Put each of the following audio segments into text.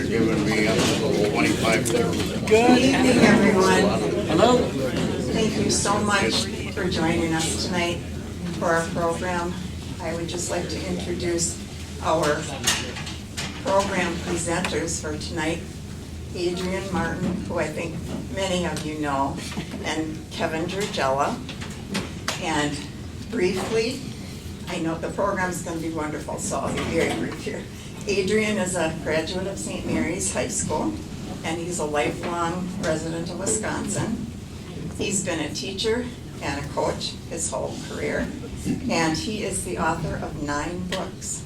giving me up to 25 there. Good evening, everyone. Hello. Thank you so much for joining us tonight for our program. I would just like to introduce our program presenters for tonight. Adrian Martin, who I think many of you know, and Kevin Jurgella. And briefly, I know the program's going to be wonderful, so I'll be very brief here. Adrian is a graduate of St. Mary's High School, and he's a lifelong resident of Wisconsin. He's been a teacher and a coach his whole career, and he is the author of 9 books,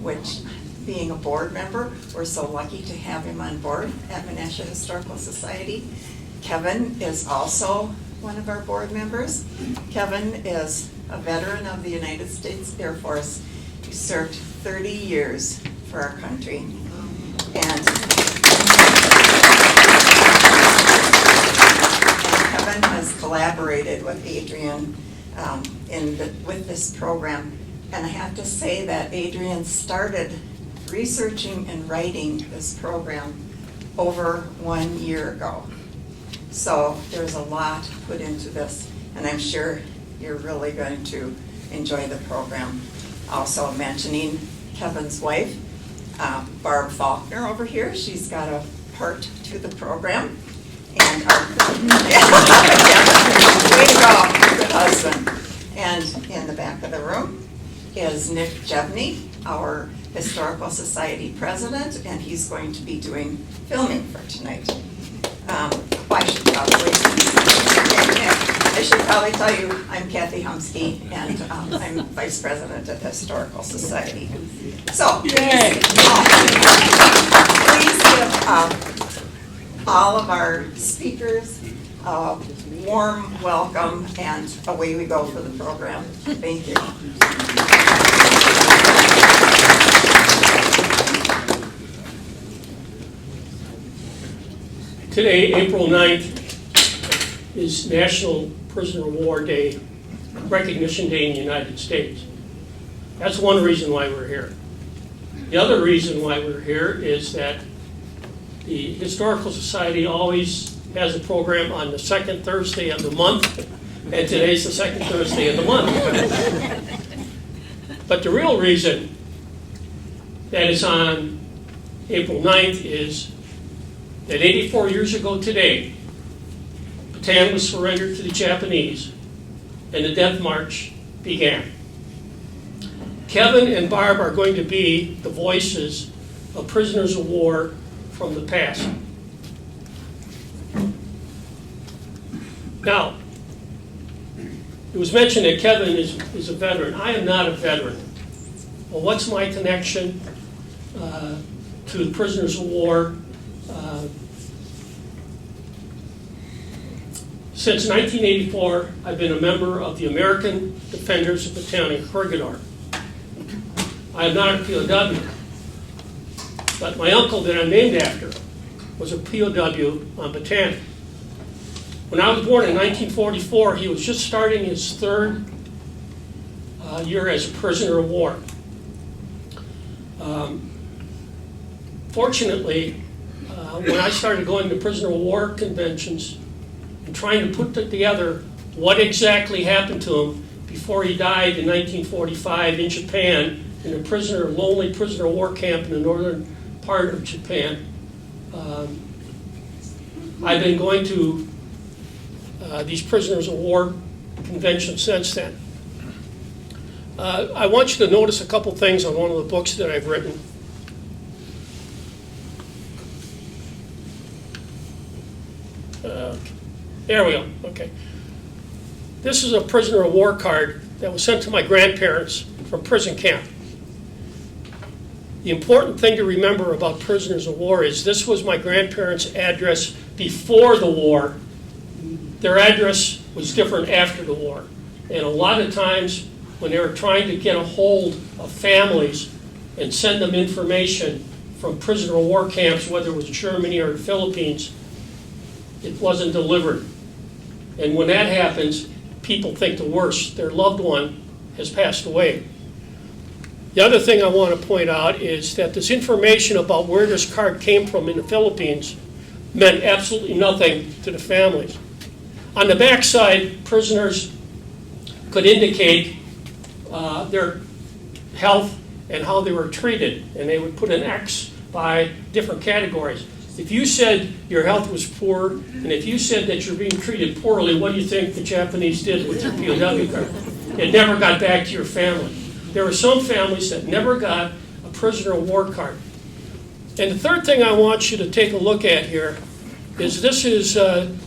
which, being a board member, we're so lucky to have him on board at Menasha Historical Society. Kevin is also one of our board members. Kevin is a veteran of the United States Air Force. He served 30 years for our country. And Kevin has collaborated with Adrian with this program. And I have to say that Adrian started researching and writing this program over 1 year ago. So there's a lot put into this, and I'm sure you're really going to enjoy the program. Also mentioning Kevin's wife, Barb Faulkner over here. She's got a part to the program. And our way to go, good husband. And in the back of the room is Nick Jebney, our Historical Society president, and he's going to be doing filming for tonight. I should probably tell you, I'm Kathy Humsky, and I'm Vice President at the Historical Society. So, please give all of our speakers a warm welcome, and away we go for the program. Thank you. Today, April 9th, is National Prisoner of War Day, Recognition Day in the United States. That's one reason why we're here. The other reason why we're here is that the Historical Society always has a program on the second Thursday of the month, and today's the second Thursday of the month. But the real reason that it's on April 9th is that 84 years ago today, Bataan was surrendered to the Japanese, and the Death March began. Kevin and Barb are going to be the voices of prisoners of war from the past. Now, it was mentioned that Kevin is a veteran. I am not a veteran. Well, what's my connection to the prisoners of war? Since 1984, I've been a member of the American Defenders of Bataan and Corregidor. I am not a POW, but my uncle that I'm named after was a POW on Bataan. When I was born in 1944, he was just starting his 3rd year as a prisoner of war. Fortunately, when I started going to prisoner of war conventions and trying to put together what exactly happened to him before he died in 1945 in Japan in a lonely prisoner of war camp in the northern part of Japan, I've been going to these prisoners of war conventions since then. I want you to notice a couple things on one of the books that I've written. There we go, okay. This is a prisoner of war card that was sent to my grandparents from prison camp. The important thing to remember about prisoners of war is this was my grandparents' address before the war. Their address was different after the war. And a lot of times when they were trying to get a hold of families and send them information from prisoner of war camps, whether it was Germany or the Philippines, it wasn't delivered. And when that happens, people think the worst. Their loved one has passed away. The other thing I want to point out is that this information about where this card came from in the Philippines meant absolutely nothing to the families. On the backside, prisoners could indicate their health and how they were treated, and they would put an X by different categories. If you said your health was poor, and if you said that you're being treated poorly, what do you think the Japanese did with your POW card? It never got back to your family. There were some families that never got a prisoner of war card. And the third thing I want you to take a look at here is this is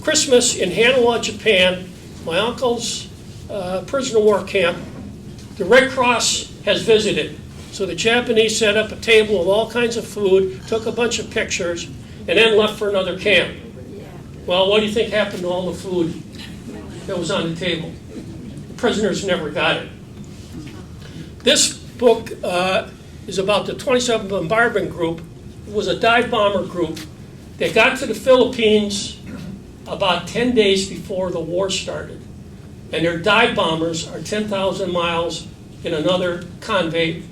Christmas in Hanawa, Japan, my uncle's prisoner of war camp. The Red Cross has visited. So the Japanese set up a table with all kinds of food, took a bunch of pictures, and then left for another camp. Well, what do you think happened to all the food that was on the table? The prisoners never got it. This book is about the 27th Bombardment Group. It was a dive bomber group that got to the Philippines about 10 days before the war started. And their dive bombers are 10,000 miles in another convoy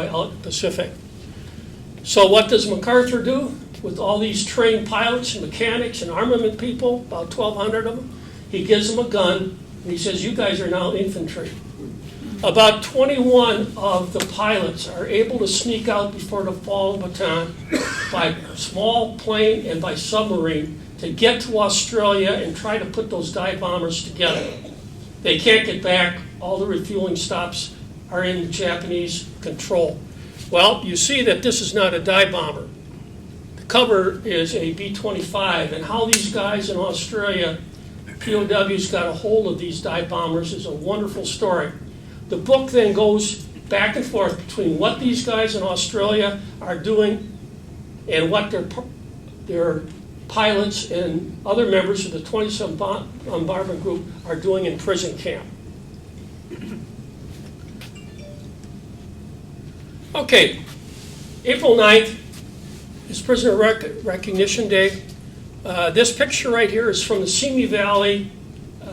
out in the Pacific. So what does MacArthur do with all these trained pilots and mechanics and armament people, about 1,200 of them? He gives them a gun, and he says, you guys are now infantry. About 21 of the pilots are able to sneak out before the fall of Bataan by small plane and by submarine to get to Australia and try to put those dive bombers together. They can't get back. All the refueling stops are in Japanese control. Well, you see that this is not a dive bomber. The cover is a B-25, and how these guys in Australia, POWs, got a hold of these dive bombers is a wonderful story. The book then goes back and forth between what these guys in Australia are doing and what their pilots and other members of the 27th Bombardment Group are doing in prison camp. Okay, April 9th is Prisoner Recognition Day. This picture right here is from the Simi Valley,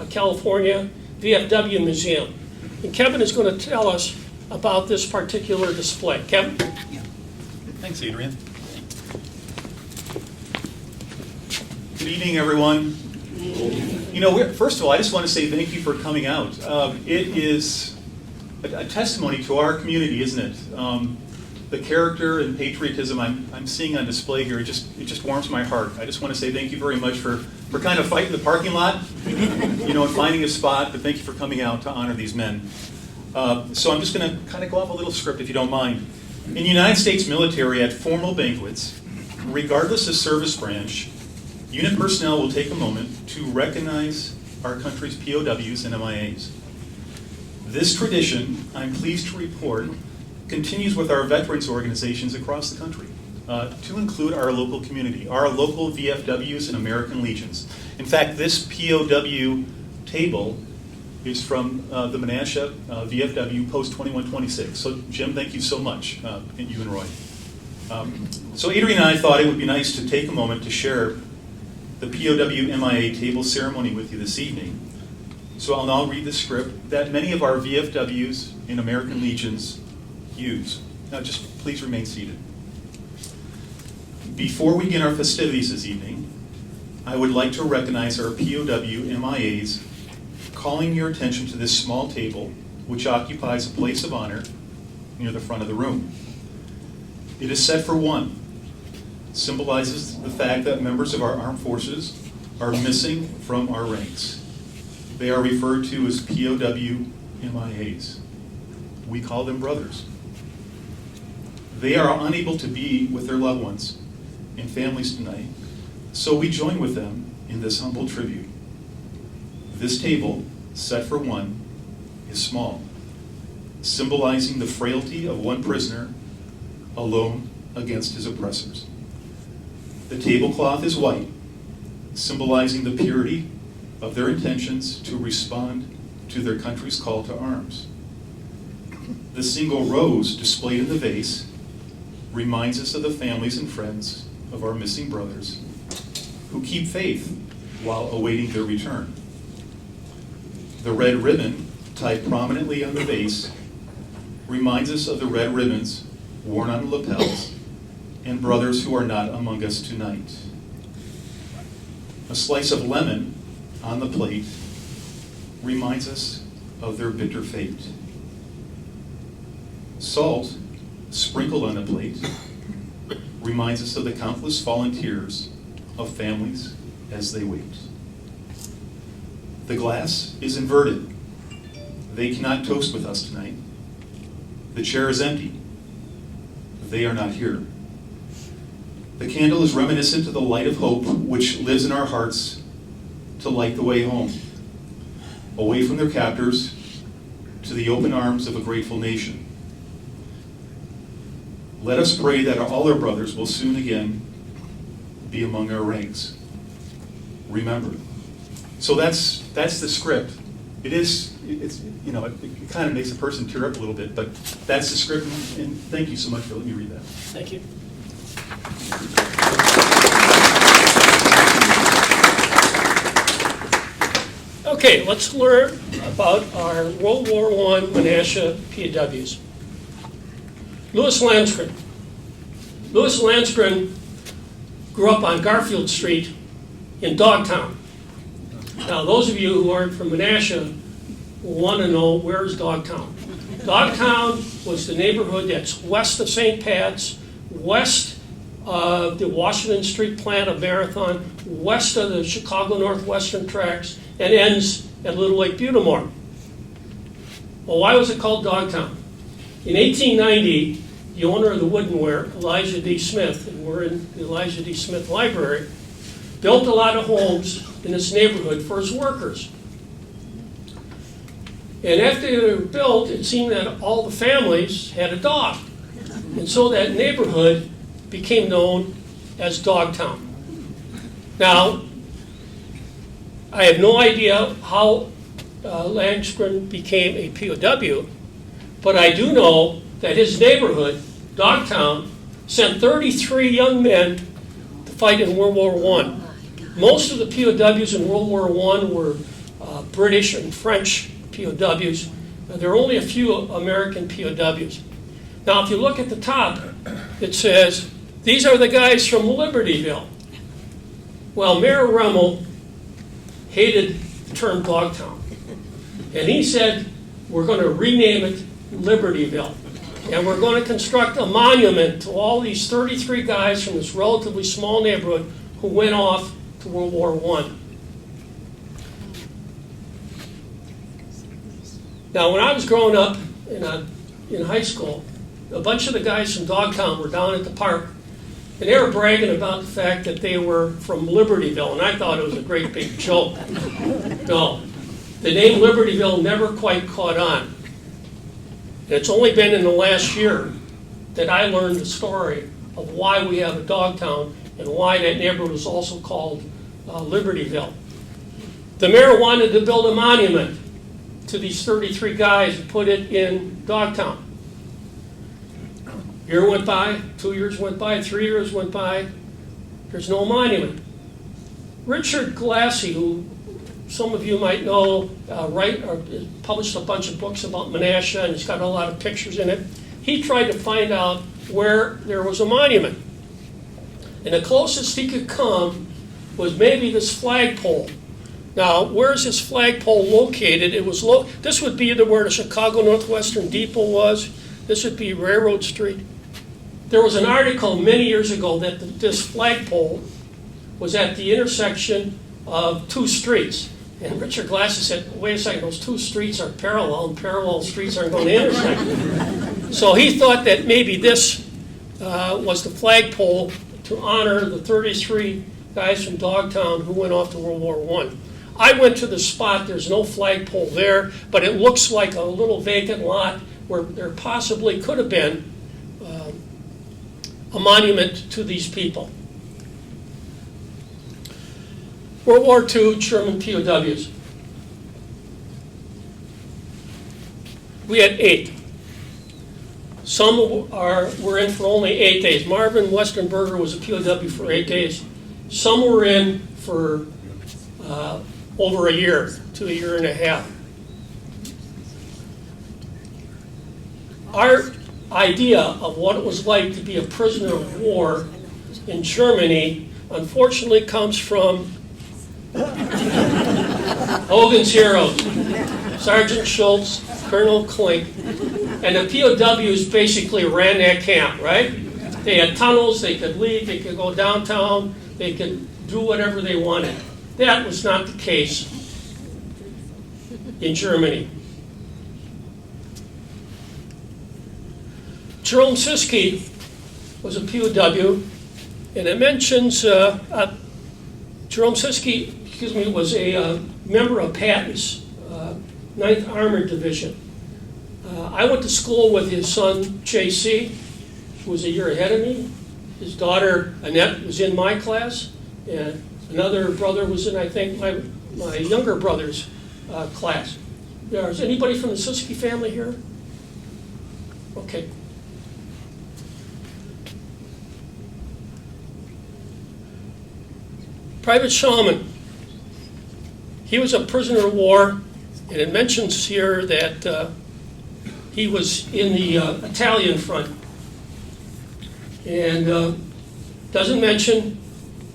California VFW Museum. And Kevin is going to tell us about this particular display. Kevin? Yeah. Thanks, Adrian. Good evening, everyone. You know, first of all, I just want to say thank you for coming out. It is a testimony to our community, isn't it? The character and patriotism I'm seeing on display here, it just warms my heart. I just want to say thank you very much for kind of fighting the parking lot, you know, and finding a spot, but thank you for coming out to honor these men. So I'm just going to kind of go off a little script, if you don't mind. In the United States military, at formal banquets, regardless of service branch, unit personnel will take a moment to recognize our country's POWs and MIAs. This tradition, I'm pleased to report, continues with our veterans organizations across the country, to include our local community, our local VFWs and American Legions. In fact, this POW table is from the Menasha VFW Post 2126. So Jim, thank you so much, and you and Roy. So Adrian and I thought it would be nice to take a moment to share the POW MIA table ceremony with you this evening. So I'll now read the script that many of our VFWs and American Legions use. Now just please remain seated. Before we begin our festivities this evening, I would like to recognize our POW MIAs, calling your attention to this small table, which occupies a place of honor near the front of the room. It is set for one, symbolizes the fact that members of our armed forces are missing from our ranks. They are referred to as POW MIAs. We call them brothers. They are unable to be with their loved ones and families tonight, so we join with them in this humble tribute. This table, set for one, is small, symbolizing the frailty of one prisoner alone against his oppressors. The tablecloth is white, symbolizing the purity of their intentions to respond to their country's call to arms. The single rose displayed in the vase reminds us of the families and friends of our missing brothers who keep faith while awaiting their return. The red ribbon tied prominently on the vase reminds us of the red ribbons worn on the lapels and brothers who are not among us tonight. A slice of lemon on the plate reminds us of their bitter fate. Salt sprinkled on a plate reminds us of the countless fallen tears of families as they wait. The glass is inverted. They cannot toast with us tonight. The chair is empty. They are not here. The candle is reminiscent of the light of hope which lives in our hearts to light the way home, away from their captors to the open arms of a grateful nation. Let us pray that all our brothers will soon again be among our ranks. Remember. So that's the script. It's you know, it kind of makes a person tear up a little bit, but that's the script, and thank you so much for letting me read that. Thank you. Okay, let's learn about our World War I Menasha POWs. Louis Landskron. Louis Landskron grew up on Garfield Street in Dogtown. Now, those of you who aren't from Menasha will want to know, where is Dogtown? Dogtown was the neighborhood that's west of St. Pat's, west of the Washington Street plant of Marathon, west of the Chicago Northwestern tracks, and ends at Little Lake Butamore. Well, why was it called Dogtown? In 1890, the owner of the Woodenware, Elijah D. Smith, and we're in the Elijah D. Smith Library, built a lot of homes in this neighborhood for his workers. And after they were built, it seemed that all the families had a dog. And so that neighborhood became known as Dogtown. Now, I have no idea how Landskron became a POW, but I do know that his neighborhood, Dogtown, sent 33 young men to fight in World War I. Most of the POWs in World War I were British and French POWs. There are only a few American POWs. Now, if you look at the top, it says, these are the guys from Libertyville. Well, Mayor Rummel hated the term Dogtown. And he said, we're going to rename it Libertyville. And we're going to construct a monument to all these 33 guys from this relatively small neighborhood who went off to World War I. Now, when I was growing up in high school, a bunch of the guys from Dogtown were down at the park, and they were bragging about the fact that they were from Libertyville, and I thought it was a great big joke. No, the name Libertyville never quite caught on. And it's only been in the last year that I learned the story of why we have a Dogtown and why that neighborhood was also called Libertyville. The mayor wanted to build a monument to these 33 guys and put it in Dogtown. A year went by, 2 years went by, 3 years went by. There's no monument. Richard Glassy, who some of you might know, published a bunch of books about Menasha, and he's got a lot of pictures in it. He tried to find out where there was a monument. And the closest he could come was maybe this flagpole. Now, where's this flagpole located? This would be where the Chicago Northwestern Depot was. This would be Railroad Street. There was an article many years ago that this flagpole was at the intersection of two streets. And Richard Glassy said, wait a second, those two streets are parallel, and parallel streets aren't going to intersect. So he thought that maybe this was the flagpole to honor the 33 guys from Dogtown who went off to World War I. I went to the spot, there's no flagpole there, but it looks like a little vacant lot where there possibly could have been a monument to these people. World War II German POWs. We had 8. Some were in for only 8 days. Marvin Westenberger was a POW for 8 days. Some were in for over a year to a year and a half. our idea of what it was like to be a prisoner of war in Germany unfortunately comes from Hogan's Heroes, Sergeant Schultz, Colonel Klink, and the POWs basically ran that camp, right? They had tunnels, they could leave, they could go downtown, they could do whatever they wanted. That was not the case in Germany. Jerome Siski was a POW, and it mentions Jerome Siski, was a member of Patton's 9th Armored Division. I went to school with his son, J.C., who was a year ahead of me. His daughter, Annette, was in my class, and another brother was in, I think, my younger brother's class. Is anybody from the Siski family here? Okay. Private Shulman, he was a prisoner of war, and it mentions here that he was in the Italian front. And doesn't mention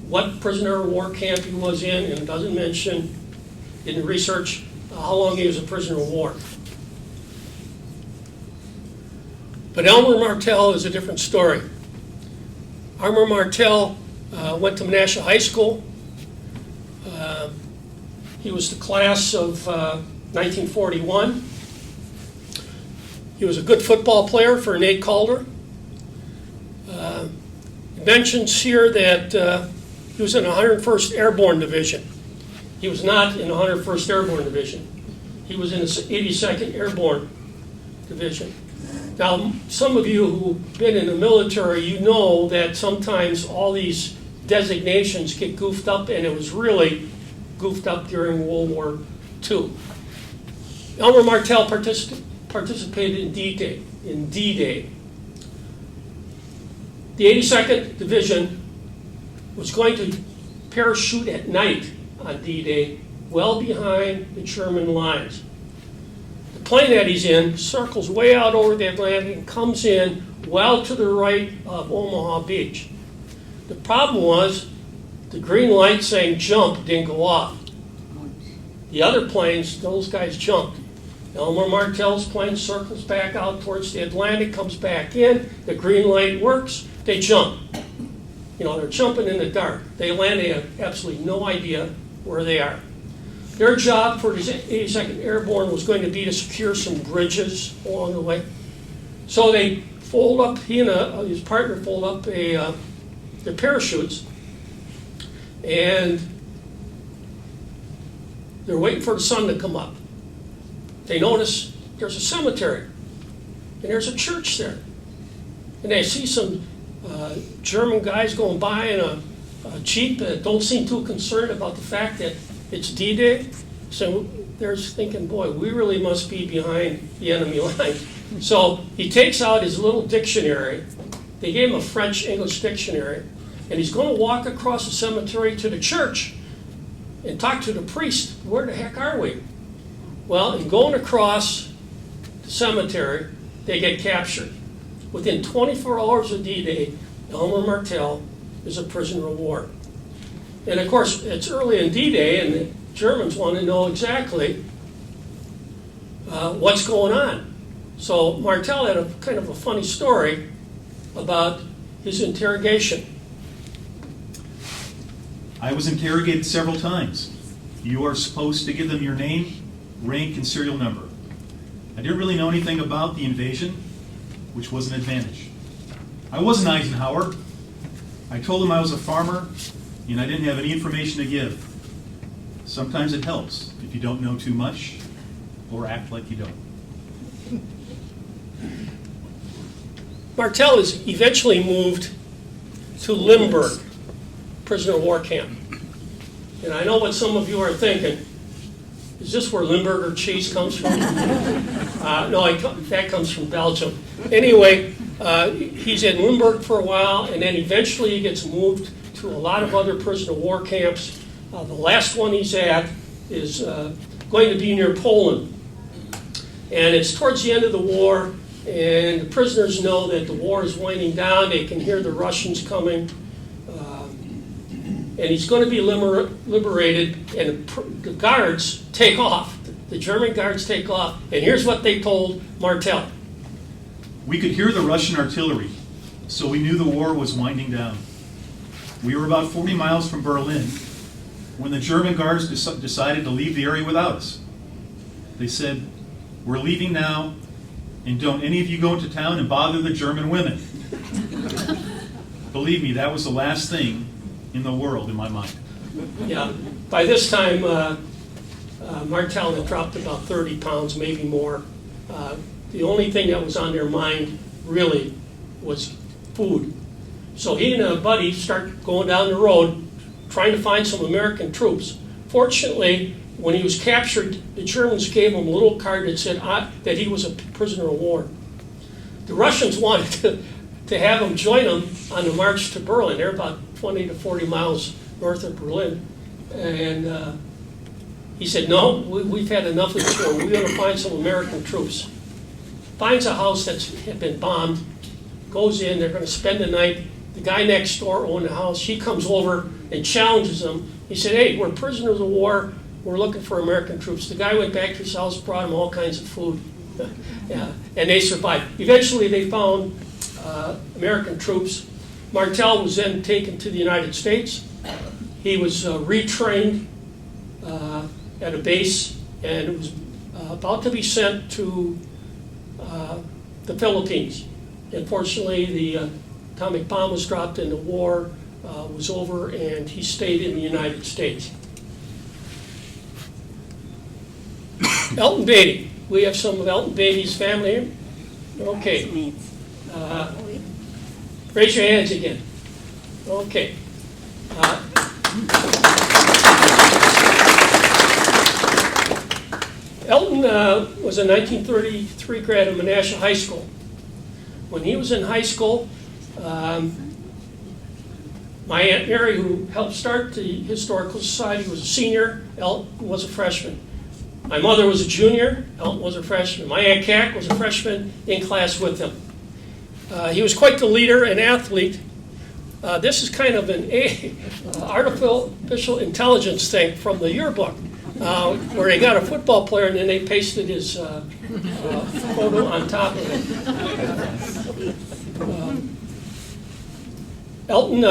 what prisoner of war camp he was in, and doesn't mention in the research how long he was a prisoner of war. But Elmer Martell is a different story. Elmer Martell went to Menasha High School. He was the class of 1941. He was a good football player for Nate Calder. It mentions here that he was in the 101st Airborne Division. He was not in the 101st Airborne Division. He was in the 82nd Airborne Division. Now, some of you who've been in the military, you know that sometimes all these designations get goofed up, and it was really goofed up during World War II. Elmer Martell participated in D-Day. The 82nd Division was going to parachute at night on D-Day, well behind the German lines. The plane that he's in circles way out over the Atlantic and comes in well to the right of Omaha Beach. The problem was the green light saying jump didn't go off. The other planes, those guys jumped. Elmer Martell's plane circles back out towards the Atlantic, comes back in, the green light works, they jump. You know, they're jumping in the dark. They land, they have absolutely no idea where they are. Their job for the 82nd Airborne was going to be to secure some bridges along the way. So they fold up, he and his partner fold up their parachutes, and they're waiting for the sun to come up. They notice there's a cemetery, and there's a church there. And they see some German guys going by in a Jeep that don't seem too concerned about the fact that it's D-Day. So they're thinking, boy, we really must be behind the enemy lines. So he takes out his little dictionary. They gave him a French-English dictionary, and he's going to walk across the cemetery to the church and talk to the priest. Where the heck are we? Well, in going across the cemetery, they get captured. Within 24 hours of D-Day, Elmer Martell is a prisoner of war. And of course, it's early in D-Day, and the Germans want to know exactly what's going on. So Martell had a kind of a funny story about his interrogation. I was interrogated several times. You are supposed to give them your name, rank, and serial number. I didn't really know anything about the invasion, which was an advantage. I wasn't Eisenhower. I told him I was a farmer, and I didn't have any information to give. Sometimes it helps if you don't know too much or act like you don't. Martell is eventually moved to Limburg, prisoner of war camp. And I know what some of you are thinking. Is this where Limburger cheese comes from? No, that comes from Belgium. Anyway, he's in Limburg for a while, and then eventually he gets moved to a lot of other prisoner of war camps. The last one he's at is going to be near Poland. And it's towards the end of the war. And the prisoners know that the war is winding down. They can hear the Russians coming. And he's going to be liberated, and the guards take off. The German guards take off. And here's what they told Martel. We could hear the Russian artillery, so we knew the war was winding down. We were about 40 miles from Berlin when the German guards decided to leave the area without us. They said, "We're leaving now, and don't any of you go into town and bother the German women." Believe me, that was the last thing in the world in my mind. Yeah. By this time, Martel had dropped about 30 pounds, maybe more. The only thing that was on their mind, really, was food. So he and a buddy start going down the road, trying to find some American troops. Fortunately, when he was captured, the Germans gave him a little card that said that he was a prisoner of war. The Russians wanted to have him join them on the march to Berlin. They're about 20 to 40 miles north of Berlin. And he said, "No, we've had enough of this war. We're going to find some American troops." Finds a house that's had been bombed, goes in, they're going to spend the night. The guy next door owned the house. He comes over and challenges them. He said, "Hey, we're prisoners of war. We're looking for American troops." The guy went back to his house, brought him all kinds of food. Yeah, and they survived. Eventually, they found American troops. Martel was then taken to the United States. He was retrained at a base and was about to be sent to the Philippines. Unfortunately, the atomic bomb was dropped and the war was over, and he stayed in the United States. Elton Beatty. We have some of Elton Beatty's family here. Okay. Raise your hands again. Okay. Elton was a 1933 grad of Menasha High School. When he was in high school, my Aunt Mary, who helped start the Historical Society, was a senior. Elton was a freshman. My mother was a junior. Elton was a freshman. My Aunt Cac was a freshman in class with him. He was quite the leader and athlete. This is kind of an artificial intelligence thing from the yearbook, where they got a football player and then they pasted his photo on top of it. Elton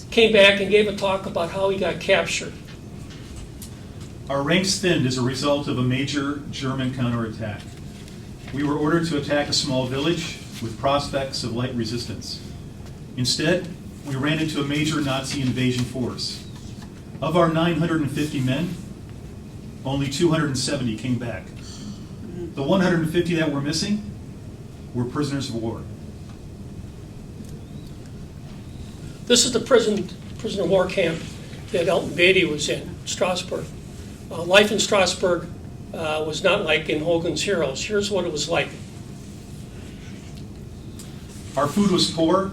came back and gave a talk about how he got captured. Our ranks thinned as a result of a major German counterattack. We were ordered to attack a small village with prospects of light resistance. Instead, we ran into a major Nazi invasion force. Of our 950 men, only 270 came back. The 150 that were missing were prisoners of war. This is the prisoner of war camp that Elton Beatty was in, Strasbourg. Life in Strasbourg was not like in Hogan's Heroes. Here's what it was like. Our food was poor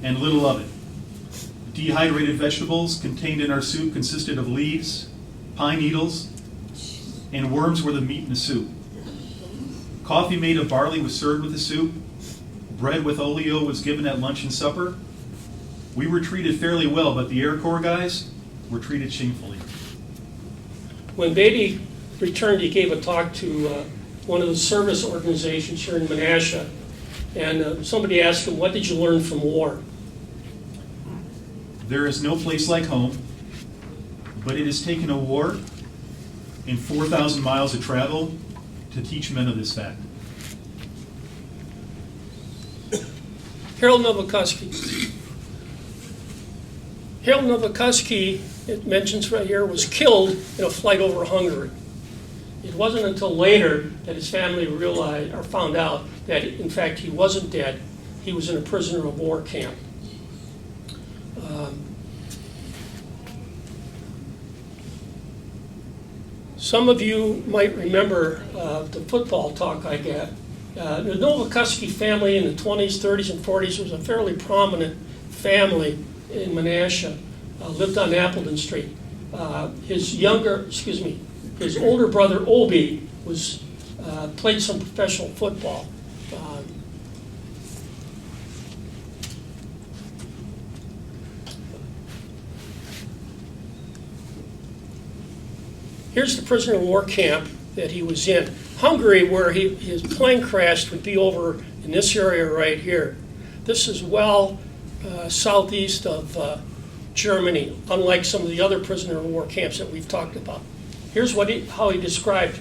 and little of it. Dehydrated vegetables contained in our soup consisted of leaves, pine needles, and worms were the meat in the soup. Coffee made of barley was served with the soup. Bread with oleo was given at lunch and supper. We were treated fairly well, but the Air Corps guys were treated shamefully. When Beatty returned, he gave a talk to one of the service organizations here in Menasha, and somebody asked him, "What did you learn from war?" There is no place like home, but it has taken a war and 4,000 miles of travel to teach men of this fact. Harold Nowakoski. Harold Nowakoski, it mentions right here, was killed in a flight over Hungary. It wasn't until later that his family realized or found out that, in fact, he wasn't dead. He was in a prisoner of war camp. Some of you might remember the football talk I got. The Nowakoski family in the 20s, 30s, and 40s was a fairly prominent family in Menasha. Lived on Appleton Street. His older brother Obi was played some professional football. Here's the prisoner of war camp that he was in. Hungary, where his plane crashed, would be over in this area right here. This is well southeast of Germany, unlike some of the other prisoner of war camps that we've talked about. Here's how he described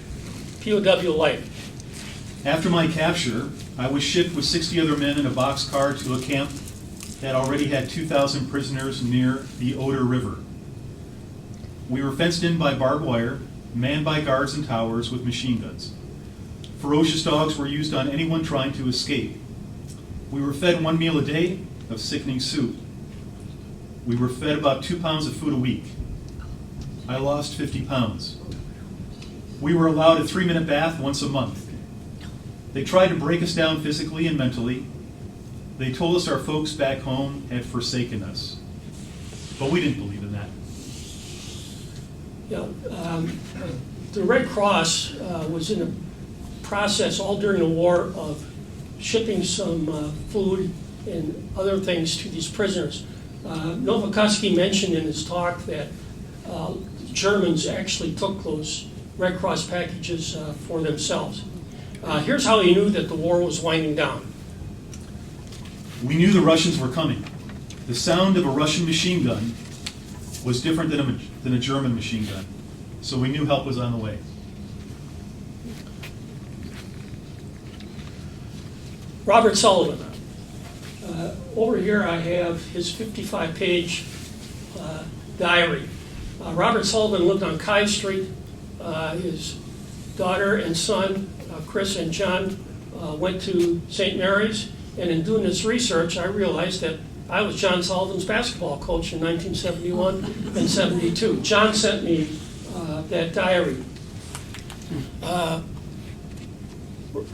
POW life. After my capture, I was shipped with 60 other men in a boxcar to a camp that already had 2,000 prisoners near the Oder River. We were fenced in by barbed wire, manned by guards and towers with machine guns. Ferocious dogs were used on anyone trying to escape. We were fed 1 meal a day of sickening soup. We were fed about 2 pounds of food a week. I lost 50 pounds. We were allowed a 3-minute bath once a month. They tried to break us down physically and mentally. They told us our folks back home had forsaken us. But we didn't believe in that. The Red Cross was in a process all during the war of shipping some food and other things to these prisoners. Nowakoski mentioned in his talk that Germans actually took those Red Cross packages for themselves. Here's how he knew that the war was winding down. We knew the Russians were coming. The sound of a Russian machine gun was different than a German machine gun, so we knew help was on the way. Robert Sullivan. Over here I have his 55-page diary. Robert Sullivan lived on Kai Street. His daughter and son, Chris and John, went to St. Mary's, and in doing this research I realized that I was John Sullivan's basketball coach in 1971 and 72. John sent me that diary.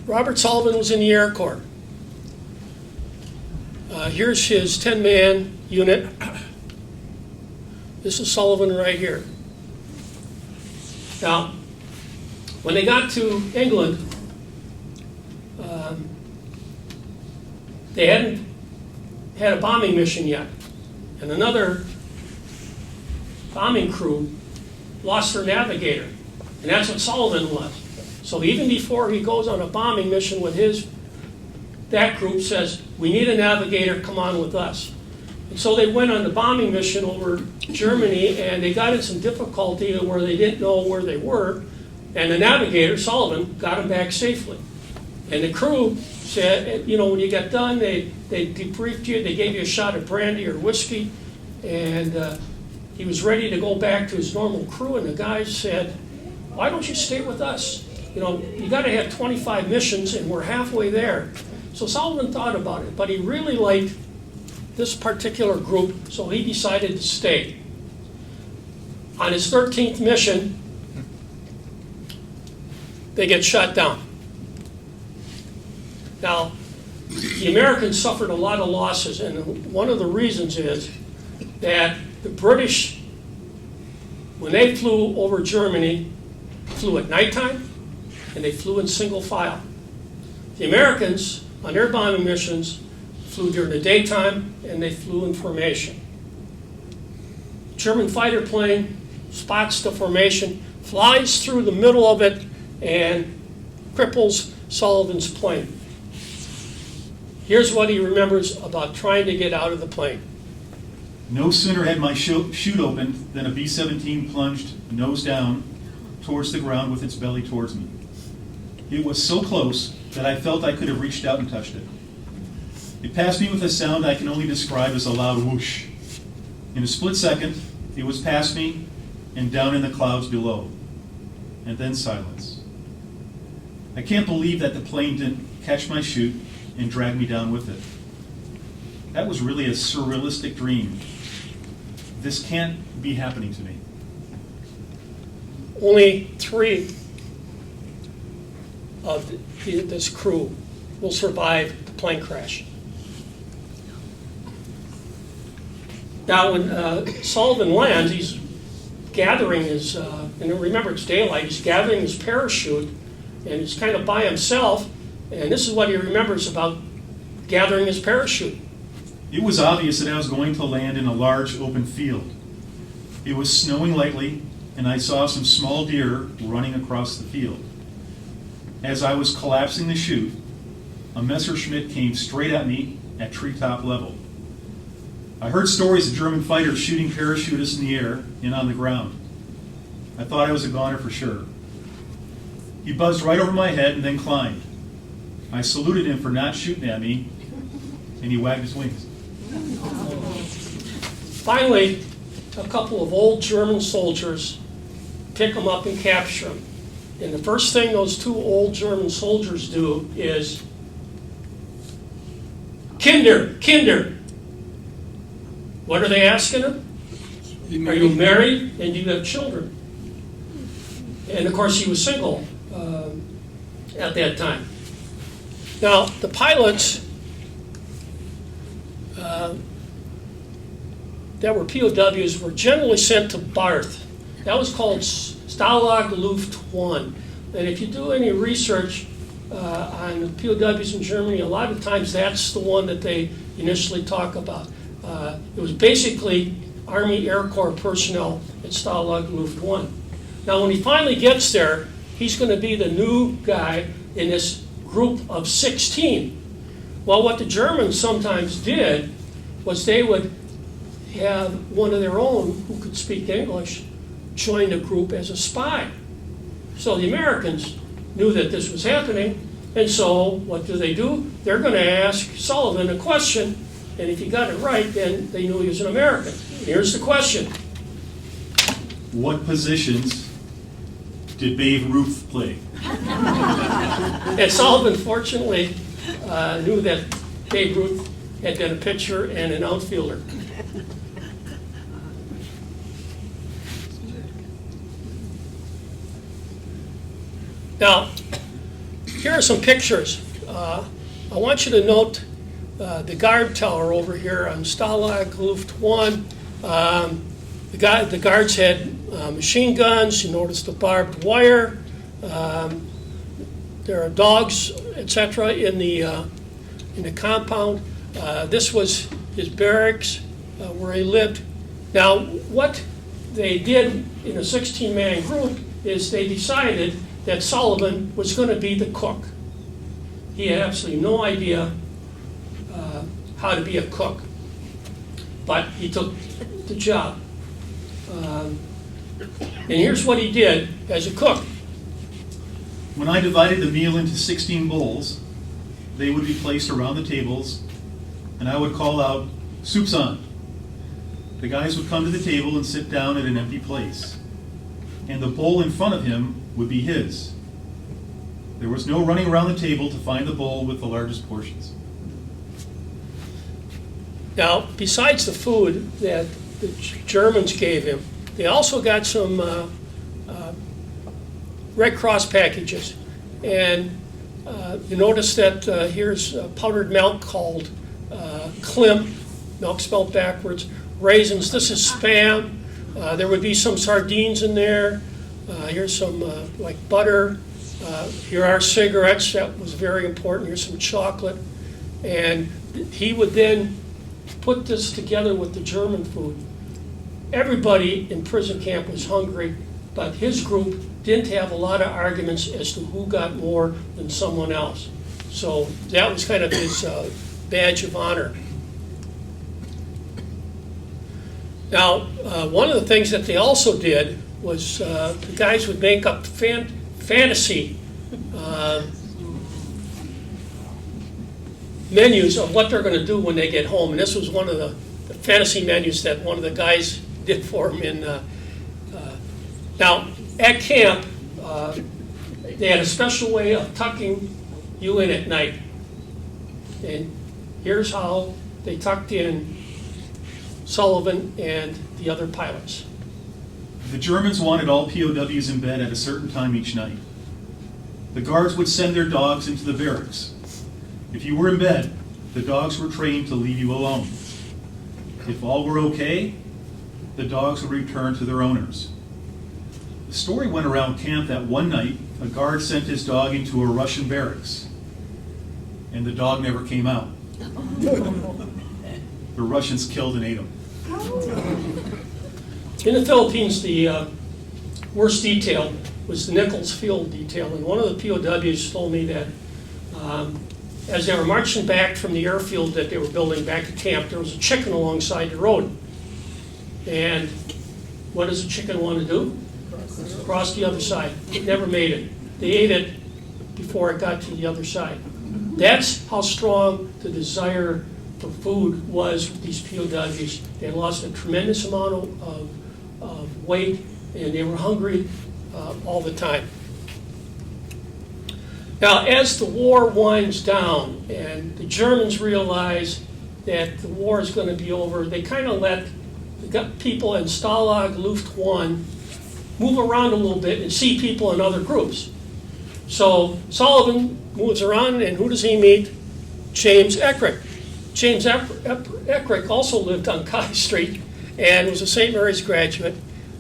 Robert Sullivan was in the Air Corps. Here's his 10-man unit. This is Sullivan right here. Now, when they got to England, they hadn't had a bombing mission yet. And another bombing crew lost their navigator. And that's what Sullivan was. So even before he goes on a bombing mission with that group says, we need a navigator, come on with us. And so they went on the bombing mission over Germany, and they got in some difficulty where they didn't know where they were, and the navigator, Sullivan, got them back safely. And the crew said, when you got done, they debriefed you, they gave you a shot of brandy or whiskey, and he was ready to go back to his normal crew, and the guys said, why don't you stay with us? You got to have 25 missions, and we're halfway there. So Sullivan thought about it, but he really liked this particular group, so he decided to stay. On his 13th mission, they get shot down. Now, the Americans suffered a lot of losses, and one of the reasons is that the British, when they flew over Germany, flew at nighttime, and they flew in single file. The Americans, on their bombing missions, flew during the daytime, and they flew in formation. German fighter plane spots the formation, flies through the middle of it, and cripples Sullivan's plane. Here's what he remembers about trying to get out of the plane. No sooner had my chute opened than a B-17 plunged nose down towards the ground with its belly towards me. It was so close that I felt I could have reached out and touched it. It passed me with a sound I can only describe as a loud whoosh. In a split second, it was past me and down in the clouds below. And then silence. I can't believe that the plane didn't catch my chute and drag me down with it. That was really a surrealistic dream. This can't be happening to me. Only 3 of this crew will survive the plane crash. Now, when Sullivan lands, he's gathering his, and remember it's daylight, he's gathering his parachute, and he's kind of by himself, and this is what he remembers about gathering his parachute. It was obvious that I was going to land in a large open field. It was snowing lightly, and I saw some small deer running across the field. As I was collapsing the chute, a Messerschmitt came straight at me at treetop level. I heard stories of German fighters shooting parachutists in the air and on the ground. I thought I was a goner for sure. He buzzed right over my head and then climbed. I saluted him for not shooting at me, and he wagged his wings. Finally, a couple of old German soldiers pick him up and capture him. And the first thing those two old German soldiers do is, Kinder, Kinder. What are they asking him? Are you married and do you have children? And of course he was single at that time. Now, the pilots that were POWs were generally sent to Barth. That was called Stalag Luft 1. And if you do any research on the POWs in Germany, a lot of times that's the one that they initially talk about. It was basically Army Air Corps personnel at Stalag Luft 1. Now, when he finally gets there, he's going to be the new guy in this group of 16. Well, what the Germans sometimes did was they would have one of their own who could speak English join the group as a spy. So the Americans knew that this was happening, and so what do? They're going to ask Sullivan a question, and if he got it right, then they knew he was an American. Here's the question. What positions did Babe Ruth play? And Sullivan, fortunately, knew that Babe Ruth had been a pitcher and an outfielder. Now, here are some pictures. I want you to note the guard tower over here on Stalag Luft 1. The guards had machine guns. You notice the barbed wire. There are dogs, etc., in the compound. This was his barracks where he lived. Now, what they did in a 16-man group is they decided that Sullivan was going to be the cook. He had absolutely no idea how to be a cook, but he took the job. And here's what he did as a cook. When I divided the meal into 16 bowls, they would be placed around the tables, and I would call out, "Soup's on." The guys would come to the table and sit down at an empty place, and the bowl in front of him would be his. There was no running around the table to find the bowl with the largest portions. Now, besides the food that the Germans gave him, they also got some Red Cross packages. And you notice that here's powdered milk called Klim, milk spelled backwards, raisins, this is Spam. There would be some sardines in there. Here's some like butter. Here are cigarettes, that was very important. Here's some chocolate. And he would then put this together with the German food. Everybody in prison camp was hungry, but his group didn't have a lot of arguments as to who got more than someone else. So that was kind of his badge of honor. Now, one of the things that they also did was the guys would make up fantasy menus of what they're going to do when they get home. And this was one of the fantasy menus that one of the guys did for them. Now, at camp, they had a special way of tucking you in at night. And here's how they tucked in Sullivan and the other pilots. The Germans wanted all POWs in bed at a certain time each night. The guards would send their dogs into the barracks. If you were in bed, the dogs were trained to leave you alone. If all were okay, the dogs would return to their owners. The The story went around camp that one night a guard sent his dog into a Russian barracks, and the dog never came out. The Russians killed and ate him. In the Philippines, the worst detail was the Nichols Field detail, and one of the POWs told me that as they were marching back from the airfield that they were building back to camp, there was a chicken alongside the road. And what does a chicken want to do? Cross the other side. It never made it. They ate it before it got to the other side. That's how strong the desire for food was with these POWs. They had lost a tremendous amount of weight, and they were hungry all the time. Now, as the war winds down and the Germans realize that the war is going to be over, they kind of let the people in Stalag Luft 1 move around a little bit and see people in other groups. So Sullivan moves around, and who does he meet? James Eckrick. James Eckrick also lived on Kai Street and was a St. Mary's graduate.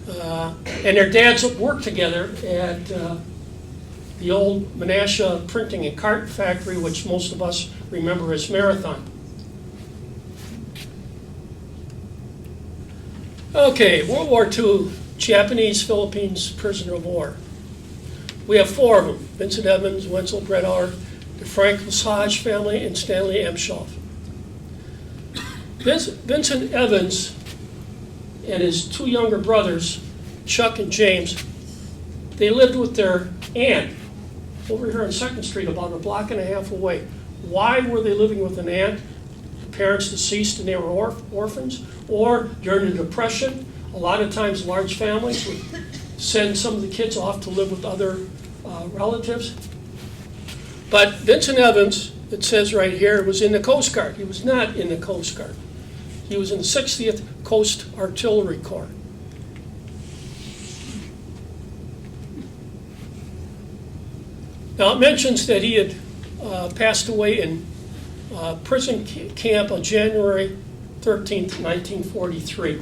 And their dads worked together at the old Menasha printing and carton factory, which most of us remember as Marathon. Okay, World War II, Japanese Philippines prisoner of war. We have 4 of them: Vincent Evans, Wenzel Brettauer, the Frank Lesage family, and Stanley Emshoff. Vincent Evans and his 2 younger brothers, Chuck and James, they lived with their aunt over here on 2nd Street, about a block and a half away. Why were they living with an aunt? Parents deceased and they were orphans, or during the Depression, a lot of times large families would send some of the kids off to live with other relatives. But Vincent Evans, it says right here, was in the Coast Guard. He was not in the Coast Guard. He was in the 60th Coast Artillery Corps. Now it mentions that he had passed away in prison camp on January 13th, 1943.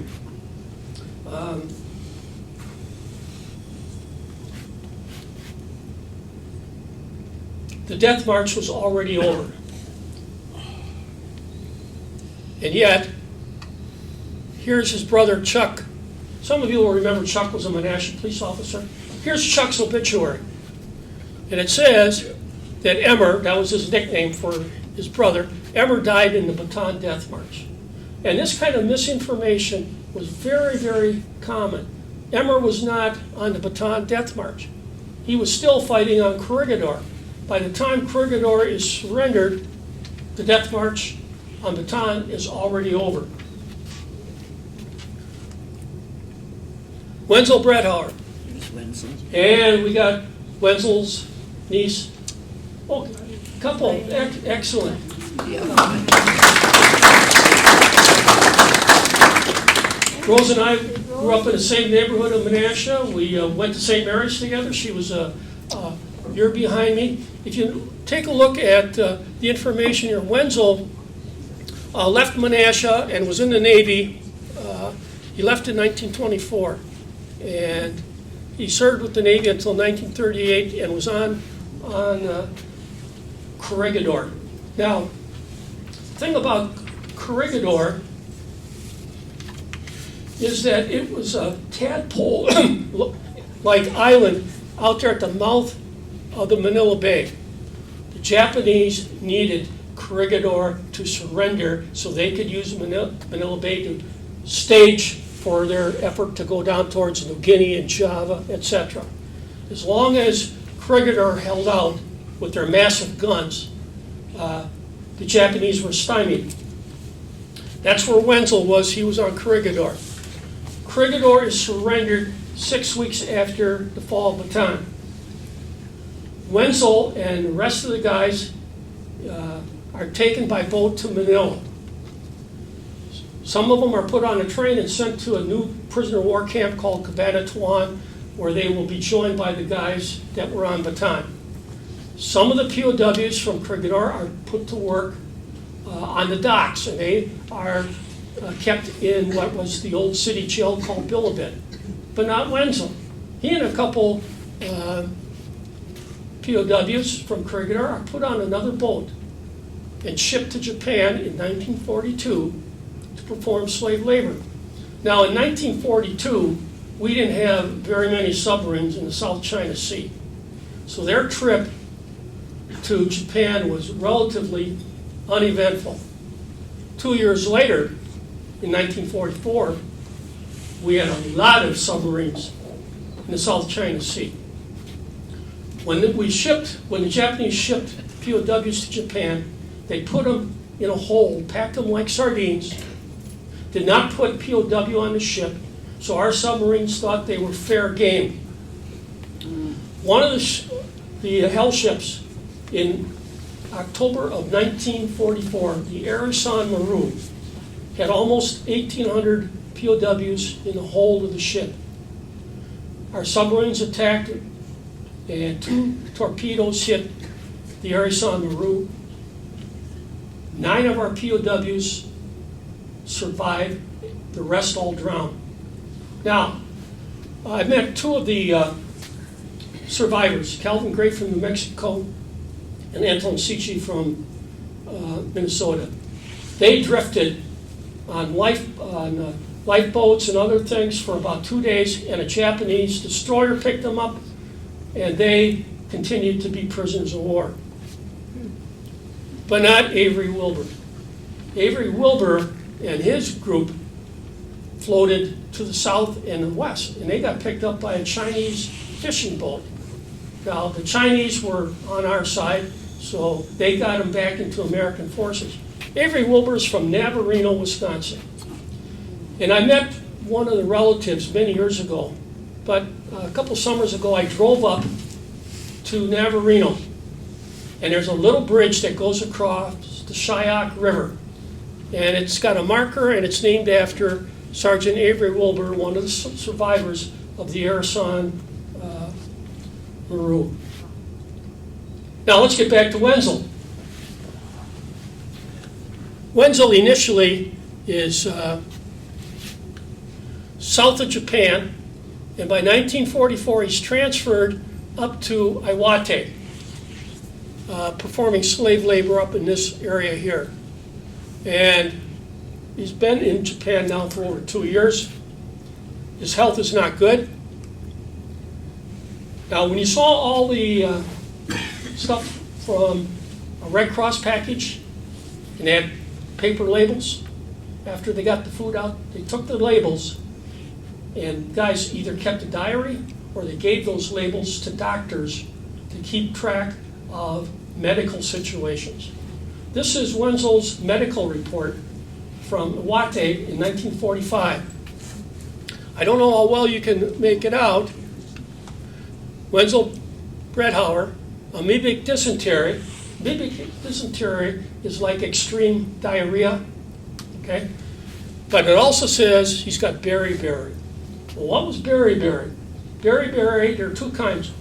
The Death March was already over. And yet, here's his brother Chuck. Some of you will remember Chuck was a Menasha police officer. Here's Chuck's obituary. And it says that Emmer, that was his nickname for his brother, Emmer died in the Bataan Death March. And this kind of misinformation was very, very common. Emmer was not on the Bataan Death March. He was still fighting on Corregidor. By the time Corregidor is surrendered, the Death March on Bataan is already over. Wenzel Brettauer. And we got Wenzel's niece. Oh, couple. Excellent. Rose and I grew up in the same neighborhood of Menasha. We went to St. Mary's together. She was a year behind me. If you take a look at the information here, Wenzel left Menasha and was in the Navy. He left in 1924. And he served with the Navy until 1938 and was on Corregidor. Now, the thing about Corregidor is that it was a tadpole-like island out there at the mouth of the Manila Bay. The Japanese needed Corregidor to surrender so they could use Manila Bay to stage for their effort to go down towards New Guinea and Java, etc. As long as Corregidor held out with their massive guns, the Japanese were stymied. That's where Wenzel was. He was on Corregidor. Corregidor is surrendered 6 weeks after the fall of Bataan. Wenzel and the rest of the guys are taken by boat to Manila. Some of them are put on a train and sent to a new prisoner of war camp called Cabanatuan, where they will be joined by the guys that were on Bataan. Some of the POWs from Corregidor are put to work on the docks, and they are kept in what was the old city jail called Bilibid. But not Wenzel. He and a couple POWs from Krieger are put on another boat and shipped to Japan in 1942 to perform slave labor. Now, in 1942, we didn't have very many submarines in the South China Sea. So their trip to Japan was relatively uneventful. 2 years later, in 1944, we had a lot of submarines in the South China Sea. When the Japanese shipped POWs to Japan, they put them in a hold, packed them like sardines, did not put POW on the ship, so our submarines thought they were fair game. One of the hell ships in October of 1944, the Adrian Maru, had almost 1,800 POWs in the hold of the ship. Our submarines attacked it, and 2 torpedoes hit the Adrian Maru. 9 of our POWs survived, the rest all drowned. Now, I met 2 of the survivors, Calvin Gray from New Mexico and Anton Sichi from Minnesota. They drifted on lifeboats and other things for about 2 days, and a Japanese destroyer picked them up, and they continued to be prisoners of war. But not Avery Wilbur. Avery Wilbur and his group floated to the south and the west, and they got picked up by a Chinese fishing boat. Now, the Chinese were on our side, so they got them back into American forces. Avery Wilbur's from Navarino, Wisconsin. And I met one of the relatives many years ago, but a couple summers ago I drove up to Navarino, and there's a little bridge that goes across the Shyok River. And it's got a marker, and it's named after Sergeant Avery Wilbur, one of the survivors of the Adrian Maru. Now let's get back to Wenzel. Wenzel initially is south of Japan, and by 1944 he's transferred up to Iwate, performing slave labor up in this area here. And he's been in Japan now for over 2 years. His health is not good. Now, when you saw all the stuff from a Red Cross package, and they had paper labels, after they got the food out, they took the labels, and guys either kept a diary or they gave those labels to doctors to keep track of medical situations. This is Wenzel's medical report from Iwate in 1945. I don't know how well you can make it out. Wenzel Bredhauer, amoebic dysentery. Amoebic dysentery is like extreme diarrhea, okay? But it also says he's got beriberi. Well, what was beriberi? Beriberi, there are 2 kinds.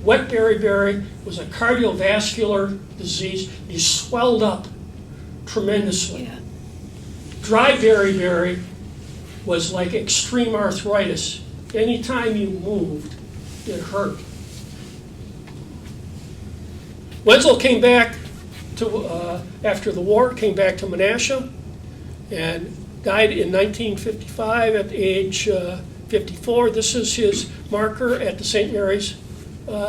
Wet beriberi was a cardiovascular disease. He swelled up tremendously. Yeah. Dry beriberi was like extreme arthritis. Anytime you moved, it hurt. Wenzel came back to, after the war, came back to Menasha and died in 1955 at age 54. This is his marker at the St. Mary's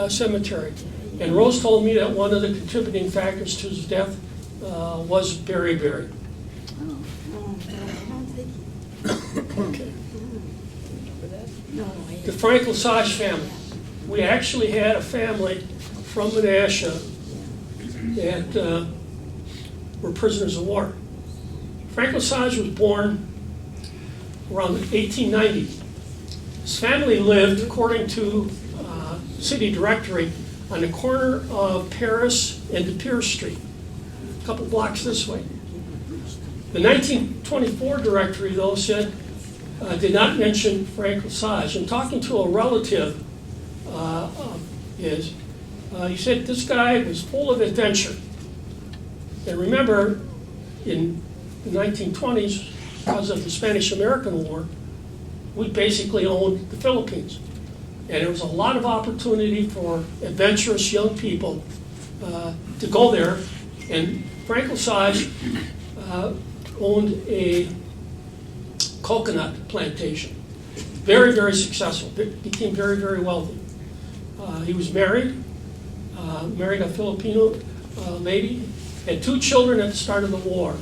Cemetery. And Rose told me that one of the contributing factors to his death was beriberi. Okay. The Frank Lesage family. We actually had a family from Menasha that were prisoners of war. Frank Lesage was born around 1890. His family lived, according to city directory, on the corner of Paris and De Pere Street, a couple blocks this way. The 1924 directory, though, said, did not mention Frank Lesage. And talking to a relative of his, he said this guy was full of adventure. And remember, in the 1920s, because of the Spanish-American War, we basically owned the Philippines. And there was a lot of opportunity for adventurous young people to go there. And Frank Lesage owned a coconut plantation. Very, very successful. Became very, very wealthy. He was married, married a Filipino lady, had 2 children at the start of the war.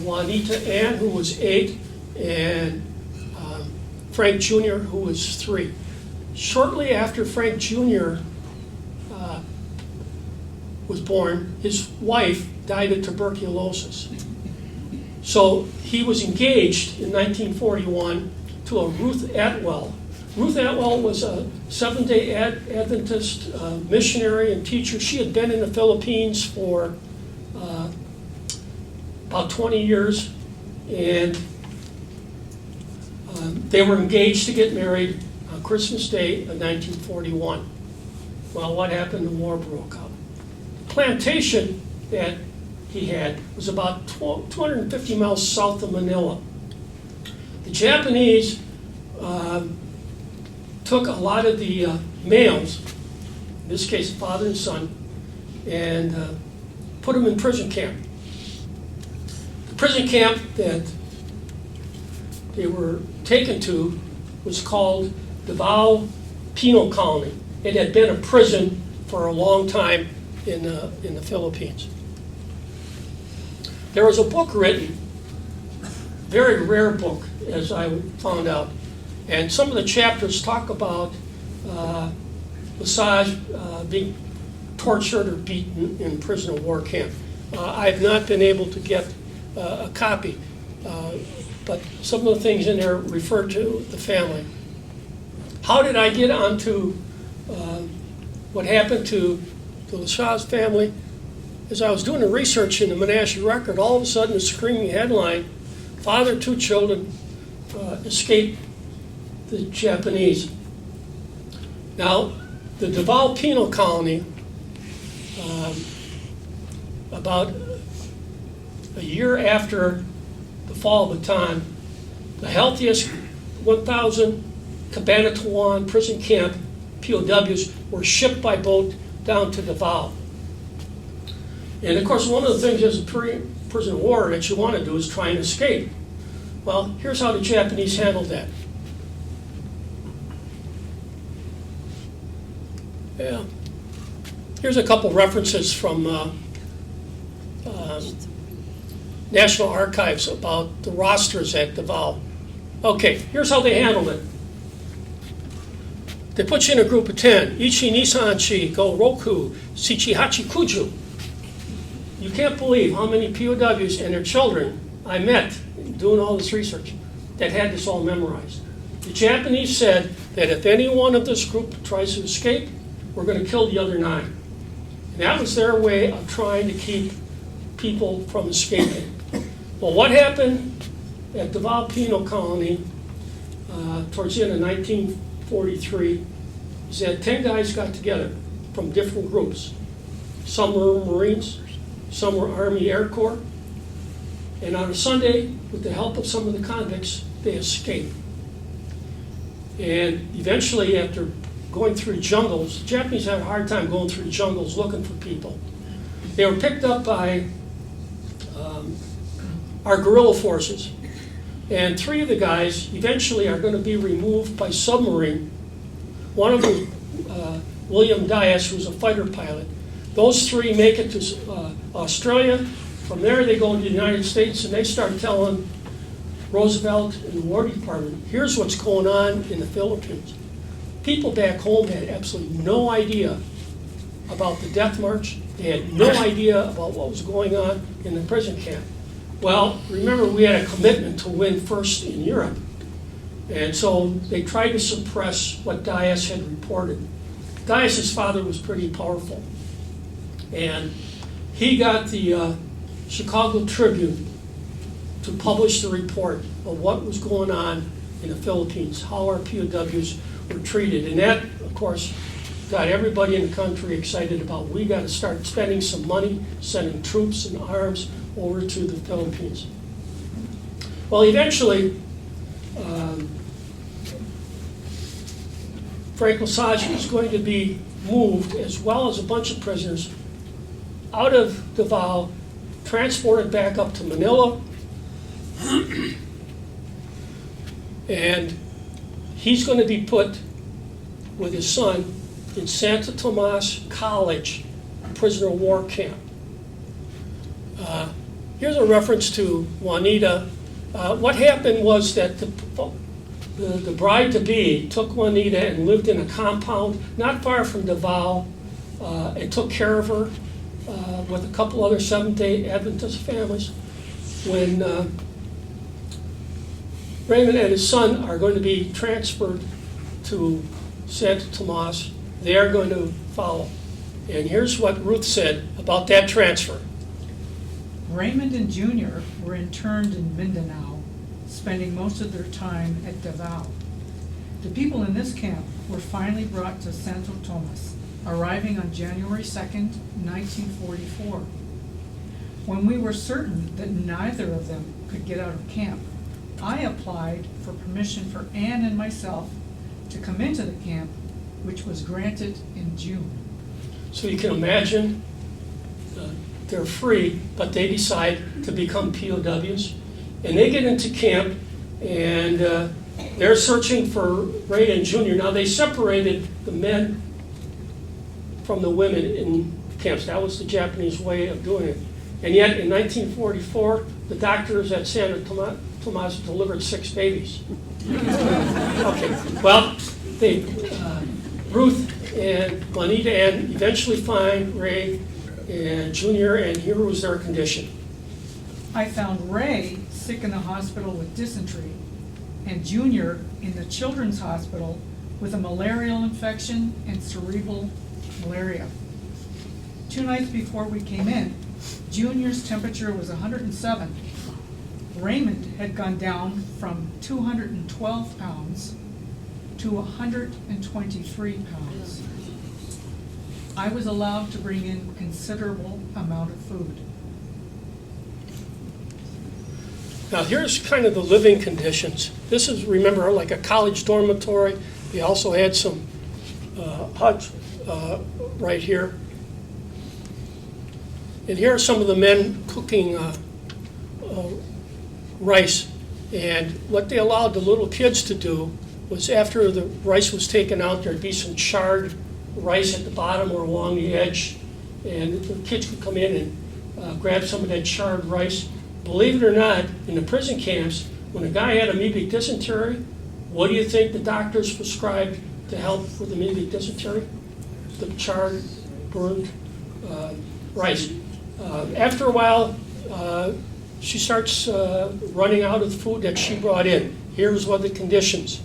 Juanita Ann, who was 8, and Frank Jr., who was 3. Shortly after Frank Jr. Was born, his wife died of tuberculosis. So he was engaged in 1941 to a Ruth Atwell. Ruth Atwell was a Seventh-day Adventist missionary and teacher. She had been in the Philippines for about 20 years, and they were engaged to get married on Christmas Day of 1941. Well, what happened? The war broke out. The plantation that he had was about 250 miles south of Manila. The Japanese took a lot of the males, in this case father and son, and put them in prison camp. The prison camp that they were taken to was called Davao Penal Colony. It had been a prison for a long time in the Philippines. There was a book written, very rare book, as I found out, and some of the chapters talk about Lesage being tortured or beaten in prisoner of war camp. I've not been able to get a copy, but some of the things in there refer to the family. How did I get onto what happened to the Lesage family? As I was doing the research in the Menasha record, all of a sudden a screaming headline, father, 2 children escaped the Japanese. Now, the Davao Penal Colony, about a year after the fall of Bataan, the healthiest 1,000 Cabanatuan prison camp POWs were shipped by boat down to Davao. And of course, one of the things as a prisoner of war that you want to do is try and escape. Well, here's how the Japanese handled that. Yeah. Here's a couple references from National Archives about the rosters at Davao. Okay, here's how they handled it. They put you in a group of 10. Ichi, Nisan, Chi, Go, Roku, Shichi, Hachi, Kuju. You can't believe how many POWs and their children I met doing all this research that had this all memorized. The Japanese said that if any one of this group tries to escape, we're going to kill the other 9. And that was their way of trying to keep people from escaping. Well, what happened at Davao Penal Colony towards the end of 1943 is that 10 guys got together from different groups. Some were Marines, some were Army Air Corps, and on a Sunday, with the help of some of the convicts, they escaped. And eventually, after going through jungles, the Japanese had a hard time going through jungles looking for people. They were picked up by our guerrilla forces, and 3 of the guys eventually are going to be removed by submarine. One of them, William Dias, who's a fighter pilot. Those 3 make it to Australia. From there, they go to the United States, and they start telling Roosevelt and the War Department, here's what's going on in the Philippines. People back home had absolutely no idea about the Death March. They had no idea about what was going on in the prison camp. Well, remember, we had a commitment to win first in Europe. And so they tried to suppress what Dias had reported. Dias's father was pretty powerful. And he got the Chicago Tribune to publish the report of what was going on in the Philippines, how our POWs were treated. And that, of course, got everybody in the country excited about, we got to start spending some money, sending troops and arms over to the Philippines. Well, eventually, Frank Lesage is going to be moved, as well as a bunch of prisoners, out of Davao, transported back up to Manila, and he's going to be put with his son in Santa Tomas College, prisoner of war camp. Here's a reference to Juanita. What happened was that the bride-to-be took Juanita and lived in a compound not far from Davao and took care of her with a couple other Seventh-day Adventist families. When Raymond and his son are going to be transferred to Santa Tomas, they are going to follow. And here's what Ruth said about that transfer. Raymond and Junior were interned in Mindanao, spending most of their time at Davao. The people in this camp were finally brought to Santo Tomas, arriving on January 2nd, 1944. When we were certain that neither of them could get out of camp, I applied for permission for Anne and myself to come into the camp, which was granted in June. So you can imagine they're free, but they decide to become POWs. And they get into camp, and they're searching for Ray and Junior. Now, they separated the men from the women in camps. That was the Japanese way of doing it. And yet, in 1944, the doctors at Santa Tomas delivered 6 babies. Okay, well, Ruth and Juanita Ann eventually find Ray and Junior, and here was their condition. I found Ray sick in the hospital with dysentery, and Junior in the children's hospital with a malarial infection and cerebral malaria. 2 nights before we came in, Junior's temperature was 107. Raymond had gone down from 212 pounds to 123 pounds. I was allowed to bring in considerable amount of food. Now, here's kind of the living conditions. This is, remember, like a college dormitory. We also had some huts right here. And here are some of the men cooking rice. And what they allowed the little kids to do was, after the rice was taken out, there'd be some charred rice at the bottom or along the edge, and the kids could come in and grab some of that charred rice. Believe it or not, in the prison camps, when a guy had amoebic dysentery, what do you think the doctors prescribed to help with amoebic dysentery? The charred, burned rice. After a while, she starts running out of the food that she brought in. Here's what the conditions.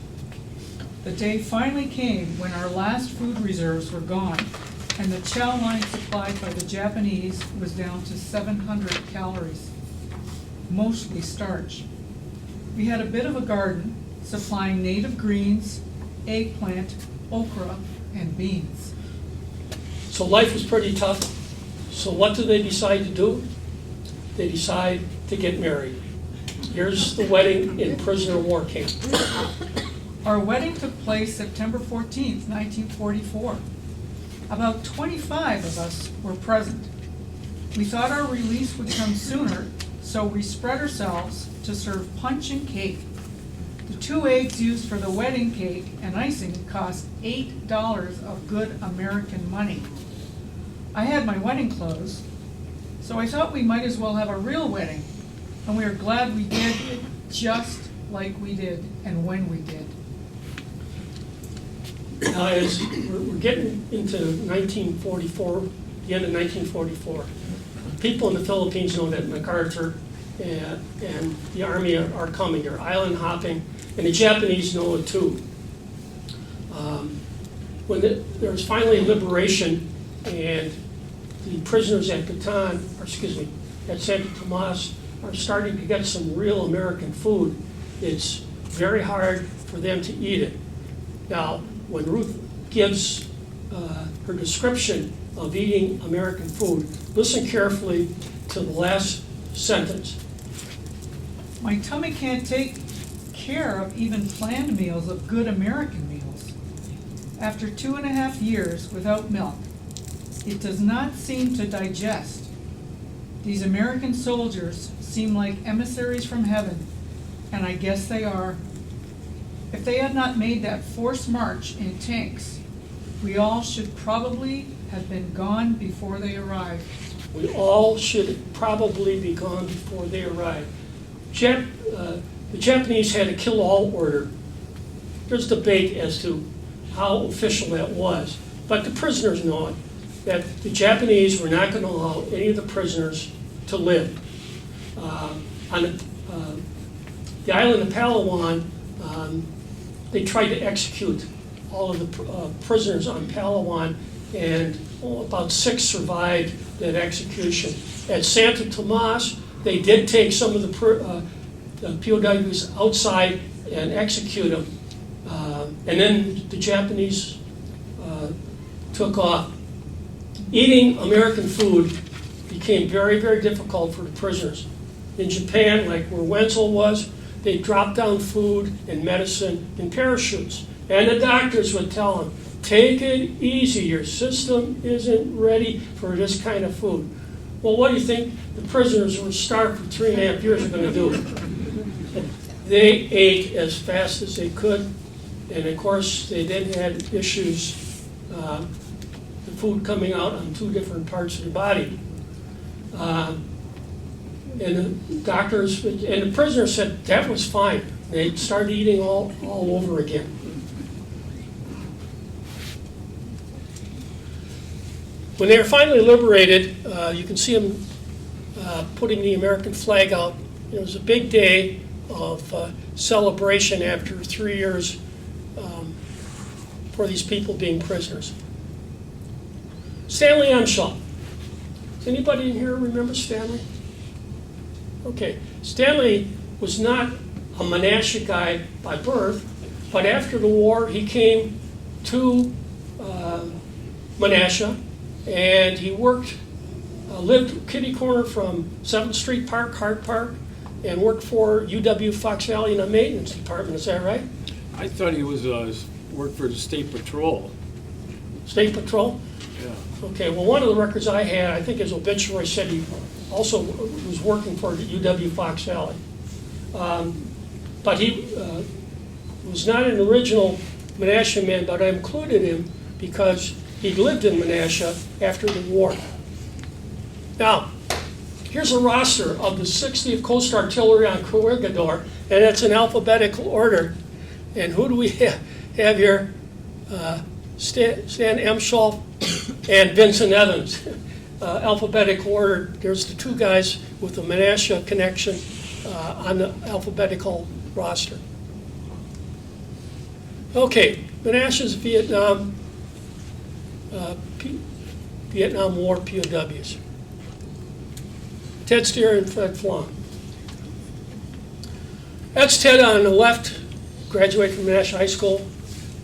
The day finally came when our last food reserves were gone, and the chow line supplied by the Japanese was down to 700 calories, mostly starch. We had a bit of a garden, supplying native greens, eggplant, okra, and beans. So life was pretty tough. So what do they decide to do? They decide to get married. Here's the wedding in prisoner of war camp. Our wedding took place September 14th, 1944. About 25 of us were present. We thought our release would come sooner, so we spread ourselves to serve punch and cake. The 2 eggs used for the wedding cake and icing cost $8 of good American money. I had my wedding clothes, so I thought we might as well have a real wedding, and we are glad we did, just like we did and when we did. Now, as we're getting into 1944, the end of 1944, people in the Philippines know that MacArthur and the Army are coming. They're island hopping, and the Japanese know it too. When there's finally liberation and the prisoners at Bataan, at Santa Tomas are starting to get some real American food, it's very hard for them to eat it. Now, when Ruth gives her description of eating American food, listen carefully to the last sentence. My tummy can't take care of even planned meals of good American meals. after 2.5 years without milk. It does not seem to digest. These American soldiers seem like emissaries from heaven, and I guess they are. If they had not made that forced march in tanks, we all should probably have been gone before they arrived. We all should probably be gone before they arrived. The Japanese had a kill-all order. There's debate as to how official that was, but the prisoners know it, that the Japanese were not going to allow any of the prisoners to live. On the island of Palawan, they tried to execute all of the prisoners on Palawan, and about 6 survived that execution. At Santo Tomas, they did take some of the POWs outside and execute them. And then the Japanese took off. Eating American food became very, very difficult for the prisoners. In Japan, like where Wenzel was, they dropped down food and medicine in parachutes. And the doctors would tell them, take it easy, your system isn't ready for this kind of food. Well, what do you think the prisoners who were starved for 3.5 years are going to do? They ate as fast as they could, and of course they then had issues, the food coming out on 2 different parts of the body. And the doctors and the prisoners said that was fine. They started eating all over again. When they were finally liberated, you can see them putting the American flag out. It was a big day of celebration after 3 years for these people being prisoners. Stanley Emshaw. Does anybody in here remember Stanley? Okay, Stanley was not a Menasha guy by birth, but after the war he came to Menasha, and he worked, lived kitty corner from 7th Street Park, Hart Park, and worked for UW Fox Valley in the maintenance department. Is that right? I thought he was worked for the State Patrol. State Patrol? Yeah. Okay, well, one of the records I had, I think his obituary said he also was working for UW Fox Valley. But he was not an original Menasha man, but I included him because he lived in Menasha after the war. Now, here's a roster of the 60th Coast Artillery on Corregidor, and it's in alphabetical order. And who do we have here? Stan Emshaw and Vincent Evans. Alphabetical order. There's the 2 guys with the Menasha connection on the alphabetical roster. Okay, Menasha's Vietnam War POWs. Ted Steer and Fred Flom. That's Ted on the left, graduated from Menasha High School,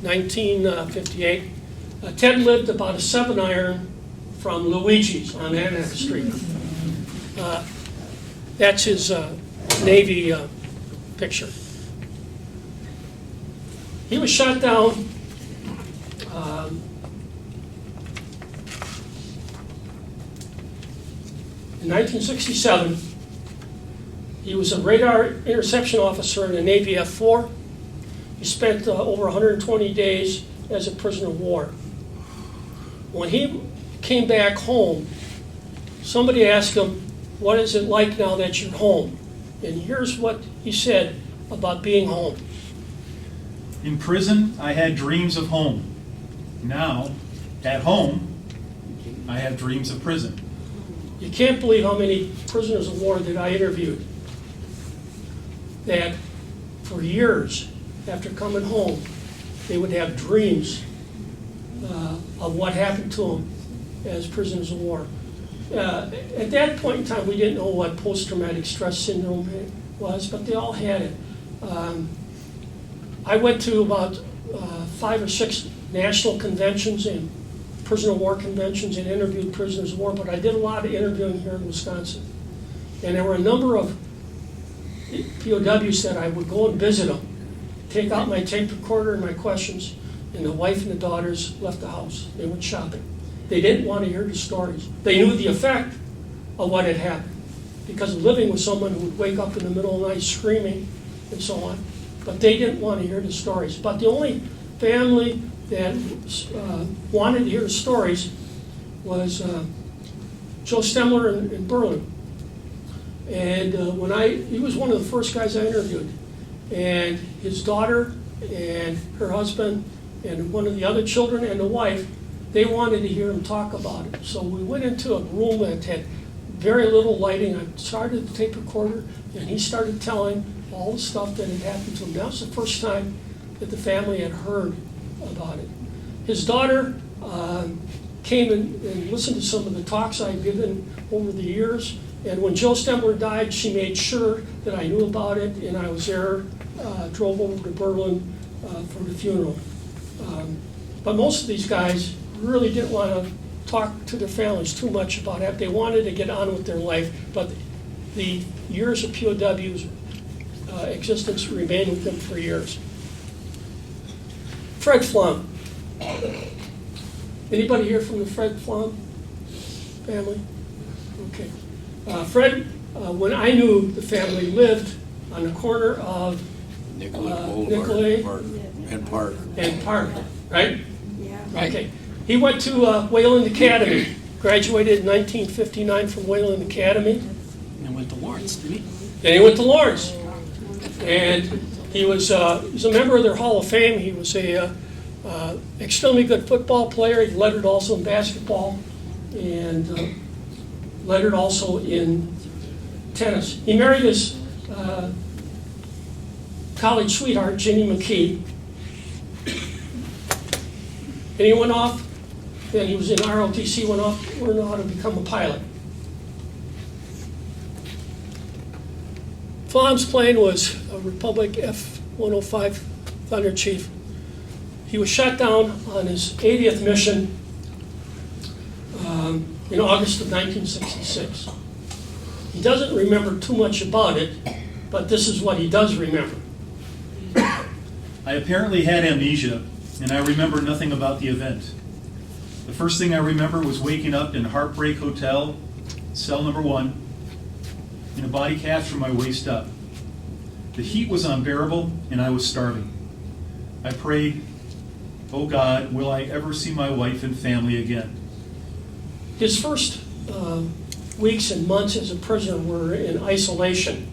1958. Ted lived about a 7-iron from Luigi's on Annex Street. That's his Navy picture. He was shot down in 1967. He was a radar interception officer in the Navy F-4. He spent over 120 days as a prisoner of war. When he came back home, somebody asked him, what is it like now that you're home? And here's what he said about being home. In prison, I had dreams of home. Now, at home, I have dreams of prison. You can't believe how many prisoners of war that I interviewed that for years after coming home, they would have dreams of what happened to them as prisoners of war. At that point in time, we didn't know what post-traumatic stress syndrome was, but they all had it. I went to about 5 or 6 national conventions and prisoner of war conventions and interviewed prisoners of war, but I did a lot of interviewing here in Wisconsin. And there were a number of POWs that I would go and visit them, take out my tape recorder and my questions, and the wife and the daughters left the house. They went shopping. They didn't want to hear the stories. They knew the effect of what had happened because of living with someone who would wake up in the middle of the night screaming and so on. But they didn't want to hear the stories. But the only family that wanted to hear the stories was Joe Stemler in Berlin. And he was one of the first guys I interviewed. And his daughter and her husband and one of the other children and the wife, they wanted to hear him talk about it. So we went into a room that had very little lighting. I started the tape recorder, and he started telling all the stuff that had happened to him. That was the first time that the family had heard about it. His daughter came and listened to some of the talks I'd given over the years. And when Joe Stemler died, she made sure that I knew about it, and I was there, drove over to Berlin for the funeral. But most of these guys really didn't want to talk to their families too much about it. They wanted to get on with their life, but the years of POW's existence remained with them for years. Fred Flom. Anybody here from the Fred Flom family? Okay. Fred, when I knew the family, lived on the corner of Nicolay Boulevard and Park. and Park, right? Yeah. Okay. He went to Wayland Academy, graduated in 1959 from Wayland Academy. And went to Lawrence, didn't he? Then he went to Lawrence. And he was a member of their Hall of Fame. He was a extremely good football player. He lettered also in basketball and lettered also in tennis. He married his college sweetheart, Ginny McKee. And he went off, then he was in ROTC, went off, learned how to become a pilot. Flom's plane was a Republic F-105 Thunder Chief. He was shot down on his 80th mission in August of 1966. He doesn't remember too much about it, but this is what he does remember. I apparently had amnesia, and I remember nothing about the event. The first thing I remember was waking up in Heartbreak Hotel, cell number 1, in a body cast from my waist up. The heat was unbearable, and I was starving. I prayed, "Oh God, will I ever see my wife and family again?" His first weeks and months as a prisoner were in isolation.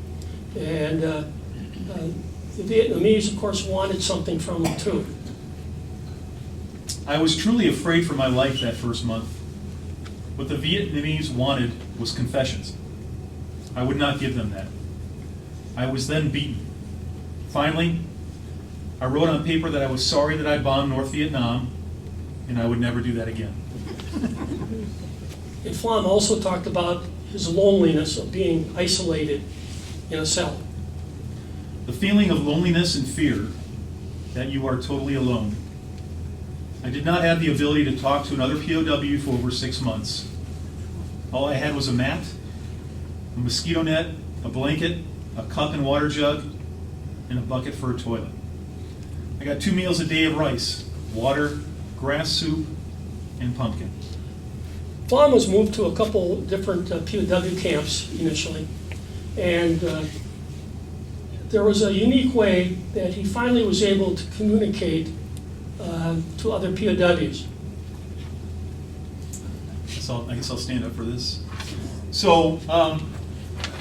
And the Vietnamese, of course, wanted something from him too. I was truly afraid for my life that first month. What the Vietnamese wanted was confessions. I would not give them that. I was then beaten. Finally, I wrote on paper that I was sorry that I bombed North Vietnam, and I would never do that again. And Flom also talked about his loneliness of being isolated in a cell. The feeling of loneliness and fear that you are totally alone. I did not have the ability to talk to another POW for over 6 months. All I had was a mat, a mosquito net, a blanket, a cup and water jug, and a bucket for a toilet. I got 2 meals a day of rice, water, grass soup, and pumpkin. Flom was moved to a couple different POW camps initially, and there was a unique way that he finally was able to communicate to other POWs. I guess I'll stand up for this. So,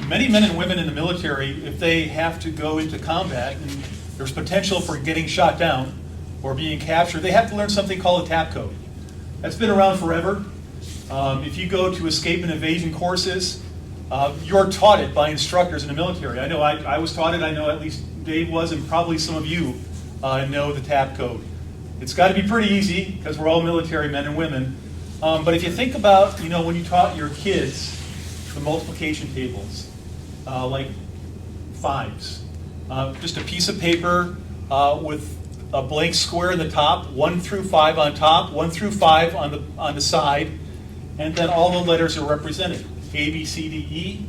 many men and women in the military, if they have to go into combat and there's potential for getting shot down or being captured, they have to learn something called a TAP code. That's been around forever. If you go to escape and evasion courses, you're taught it by instructors in the military. I know I was taught it. I know at least Dave was, and probably some of you know the TAP code. It's got to be pretty easy because we're all military men and women. But if you think about, when you taught your kids the multiplication tables, like fives, just a piece of paper with a blank square in the top, 1 through 5 on top, 1 through 5 on the side, and then all the letters are represented. A, B, C, D, E,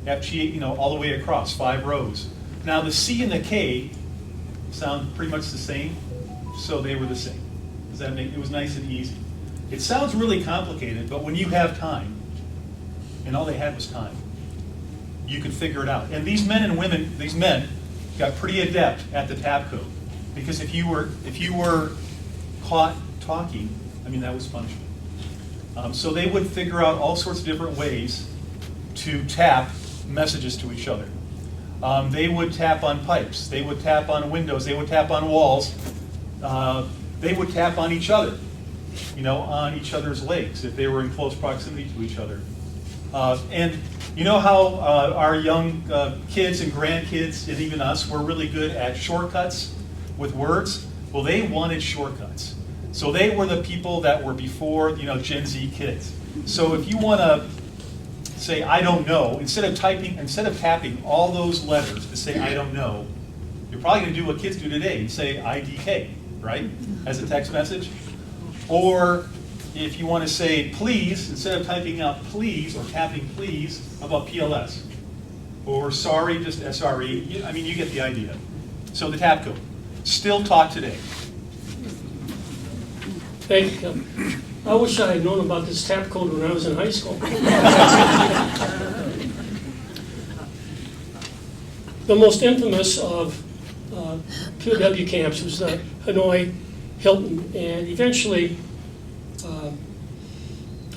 F, G, all the way across, 5 rows. Now the C and the K sound pretty much the same, so they were the same. It was nice and easy. It sounds really complicated, but when you have time, and all they had was time, you could figure it out. And these men got pretty adept at the tap code, because if you were caught talking, I mean, that was punishment. So they would figure out all sorts of different ways to tap messages to each other. They would tap on pipes, they would tap on windows, they would tap on walls, they would tap on each other, on each other's legs if they were in close proximity to each other. And you know how our young kids and grandkids, and even us, were really good at shortcuts with words? Well, they wanted shortcuts. So they were the people that were before, Gen Z kids. So if you want to say, I don't know, instead of tapping all those letters to say, I don't know, you're probably going to do what kids do today and say IDK, right, as a text message. Or if you want to say please, instead of typing out please or tapping please, how about PLS? Or sorry, just SRE. I mean, you get the idea. So the tap code, still taught today. Thank you, Kim. I wish I had known about this tap code when I was in high school. The most infamous of POW camps was the Hanoi Hilton, and eventually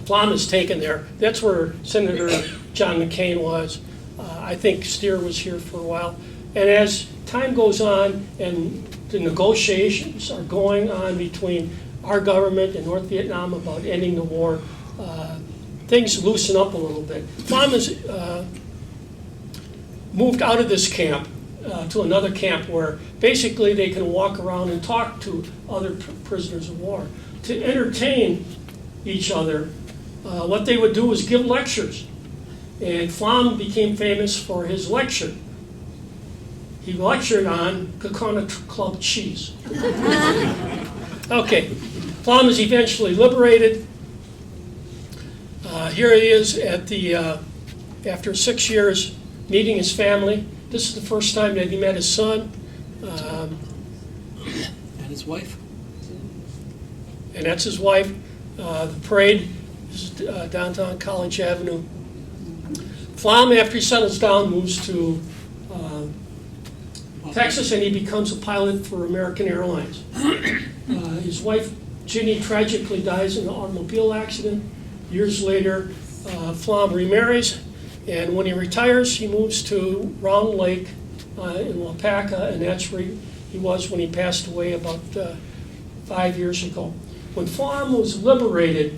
Flom is taken there. That's where Senator John McCain was. I think Steer was here for a while. And as time goes on and the negotiations are going on between our government and North Vietnam about ending the war, things loosen up a little bit. Flom has moved out of this camp to another camp where basically they can walk around and talk to other prisoners of war. To entertain each other, what they would do was give lectures. And Flom became famous for his lecture. He lectured on Coconut Club cheese. Okay, Flom is eventually liberated. Here he is at the, after 6 years, meeting his family. This is the first time that he met his son. And his wife. And that's his wife. The parade is downtown College Avenue. Flom, after he settles down, moves to Texas, and he becomes a pilot for American Airlines. His wife, Ginny, tragically dies in an automobile accident. Years later, Flom remarries, and when he retires, he moves to Round Lake in Wapaka, and that's where he was when he passed away about 5 years ago. When Flom was liberated,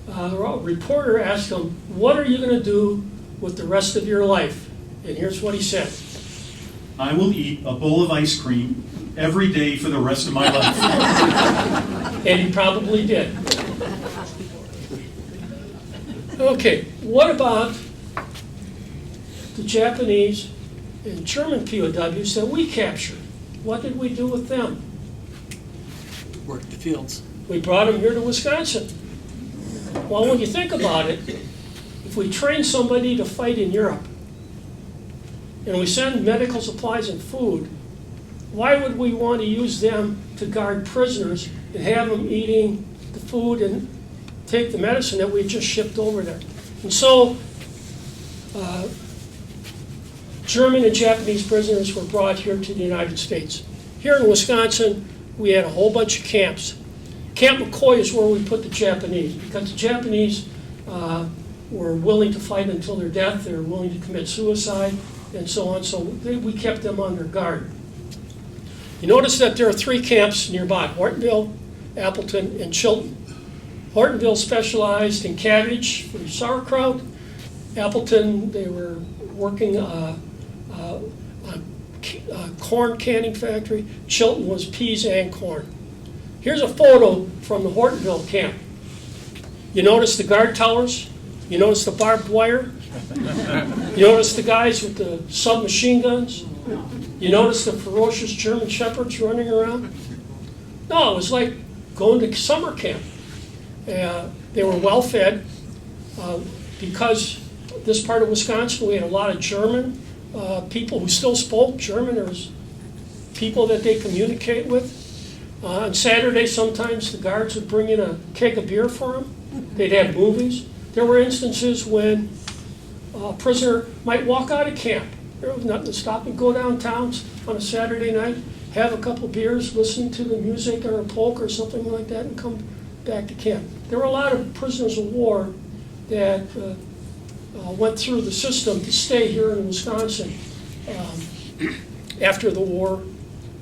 a reporter asked him, "What are you going to do with the rest of your life?" And here's what he said. I will eat a bowl of ice cream every day for the rest of my life. And he probably did. Okay, what about the Japanese and German POWs that we captured? What did we do with them? Worked the fields. We brought them here to Wisconsin. Well, when you think about it, if we train somebody to fight in Europe, and we send medical supplies and food, why would we want to use them to guard prisoners and have them eating the food and take the medicine that we just shipped over there? And so, German and Japanese prisoners were brought here to the United States. Here in Wisconsin, we had a whole bunch of camps. Camp McCoy is where we put the Japanese, because the Japanese were willing to fight until their death. They were willing to commit suicide, and so on. So we kept them under guard. You notice that there are 3 camps nearby: Hortonville, Appleton, and Chilton. Hortonville specialized in cabbage for sauerkraut. Appleton, they were working on a corn canning factory. Chilton was peas and corn. Here's a photo from the Hortonville camp. You notice the guard towers? You notice the barbed wire? You notice the guys with the submachine guns? You notice the ferocious German shepherds running around? No, it was like going to summer camp. They were well fed. Because this part of Wisconsin, we had a lot of German people who still spoke German. There was people that they communicate with. On Saturday, sometimes the guards would bring in a keg of beer for them. They'd have movies. There were instances when a prisoner might walk out of camp. There was nothing to stop him, go downtown on a Saturday night, have a couple beers, listen to the music or a polk or something like that, and come back to camp. There were a lot of prisoners of war that went through the system to stay here in Wisconsin after the war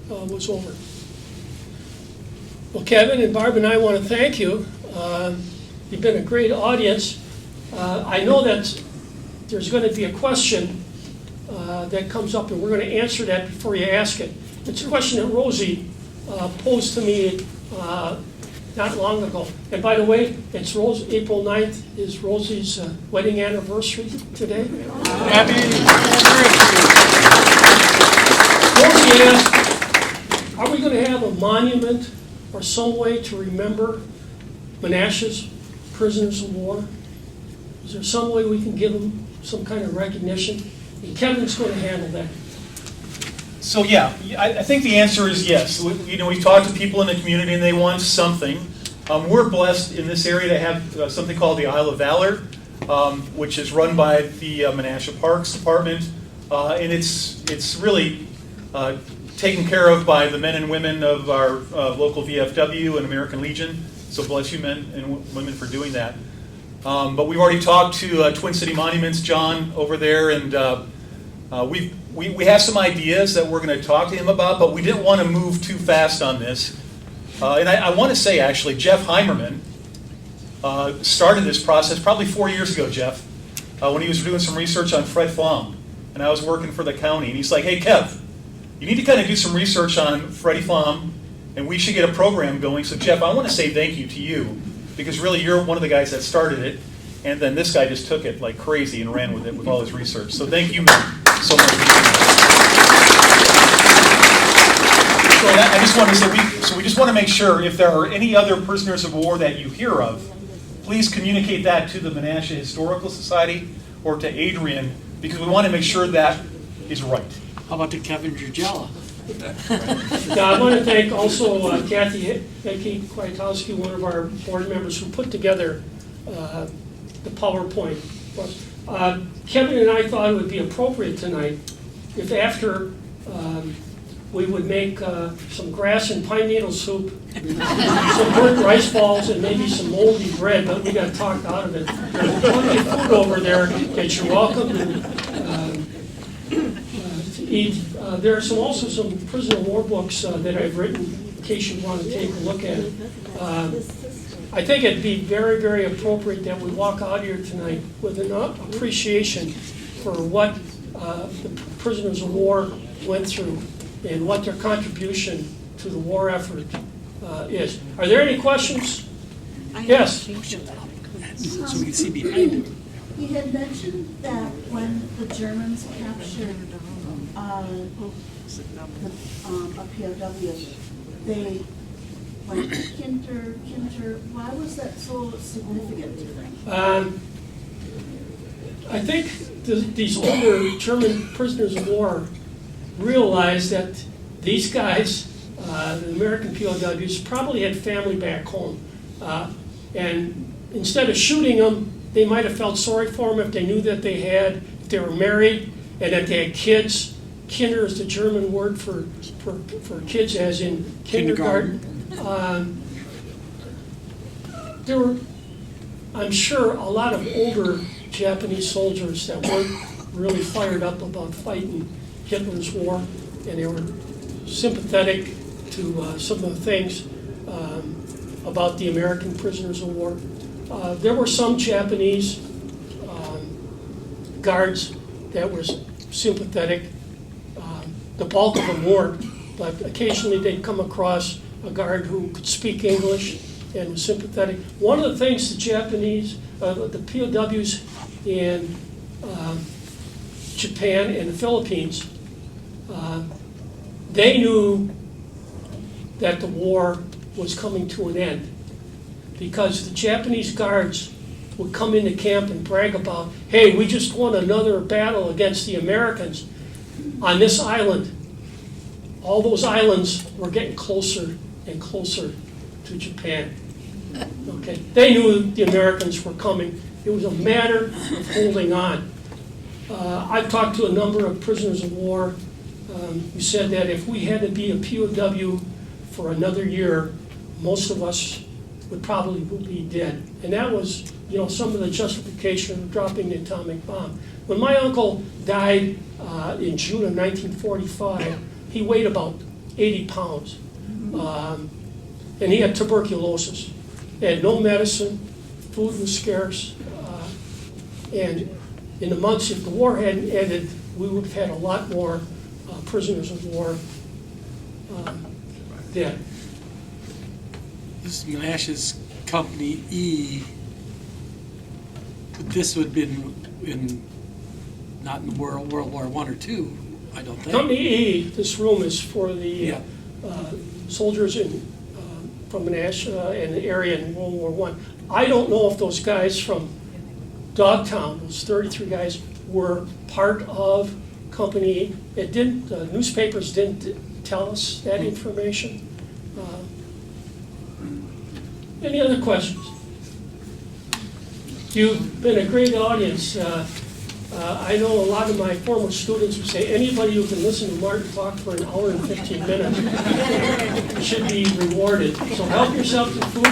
was over. Well, Kevin and Barb and I want to thank you. You've been a great audience. I know that there's going to be a question that comes up, and we're going to answer that before you ask it. It's a question that Rosie posed to me not long ago. And by the way, it's April 9th is Rosie's wedding anniversary today. Happy Rosie asked, are we going to have a monument or some way to remember Menasha's prisoners of war? Is there some way we can give them some kind of recognition? And Kevin's going to handle that. So yeah, I think the answer is yes. We've talked to people in the community and they want something. We're blessed in this area to have something called the Isle of Valor, which is run by the Menasha Parks Department, and it's really taken care of by the men and women of our local VFW and American Legion. So bless you men and women for doing that. But we've already talked to Twin City Monuments, John, over there, and we have some ideas that we're going to talk to him about, but we didn't want to move too fast on this. And I want to say, actually, Jeff Heimerman started this process probably 4 years ago, Jeff, when he was doing some research on Fred Flom, and I was working for the county. And he's like, hey, Kev, you need to kind of do some research on Freddie Flom, and we should get a program going. So, Jeff, I want to say thank you to you, because really you're one of the guys that started it, and then this guy just took it like crazy and ran with it with all his research. So thank you so much for doing that. So I just want to say, we just want to make sure if there are any other prisoners of war that you hear of, please communicate that to the Menasha Historical Society or to Adrian, because we want to make sure that is right. How about to Kevin Jurgella? Now, I want to thank also Kathy Kwiatkowski, one of our board members, who put together the PowerPoint. Kevin and I thought it would be appropriate tonight if after we would make some grass and pine needle soup, some burnt rice balls, and maybe some moldy bread, but we got talked out of it. There's plenty of food over there that you're welcome to eat. There are also some prisoner war books that I've written in case you want to take a look at it. I think it'd be very, very appropriate that we walk out here tonight with an appreciation for what the prisoners of war went through and what their contribution to the war effort is. Are there any questions? Yes. So we can see behind it. He had mentioned that when the Germans captured a POW, they went Kinter. Why was that so significant, do you think? I think these older German prisoners of war realized that these guys, the American POWs, probably had family back home. And instead of shooting them, they might have felt sorry for them if they knew that if they were married and that they had kids. Kinder is the German word for kids, as in kindergarten. There were, I'm sure, a lot of older Japanese soldiers that weren't really fired up about fighting Hitler's war, and they were sympathetic to some of the things about the American prisoners of war. There were some Japanese guards that were sympathetic. The bulk of them weren't, but occasionally they'd come across a guard who could speak English and was sympathetic. One of the things the Japanese, the POWs in Japan and the Philippines, they knew that the war was coming to an end, because the Japanese guards would come into camp and brag about, hey, we just won another battle against the Americans on this island. All those islands were getting closer and closer to Japan. Okay, they knew the Americans were coming. It was a matter of holding on. I've talked to a number of prisoners of war who said that if we had to be a POW for another year, most of us would probably be dead. And that was, some of the justification of dropping the atomic bomb. When my uncle died in June of 1945, he weighed about 80 pounds. And he had tuberculosis. He had no medicine, food was scarce. And in the months, if the war hadn't ended, we would have had a lot more prisoners of war dead. This is Menasha's Company E. But this would have been not in World War I or II, I don't think. Company E, this room is for the Yeah. soldiers from Menasha and the area in World War I. I don't know if those guys from Dogtown, those 33 guys, were part of Company E. It didn't. The newspapers didn't tell us that information. Any other questions? You've been a great audience. I know a lot of my former students would say anybody who can listen to Martin talk for an hour and 15 minutes should be rewarded. So help yourself to food.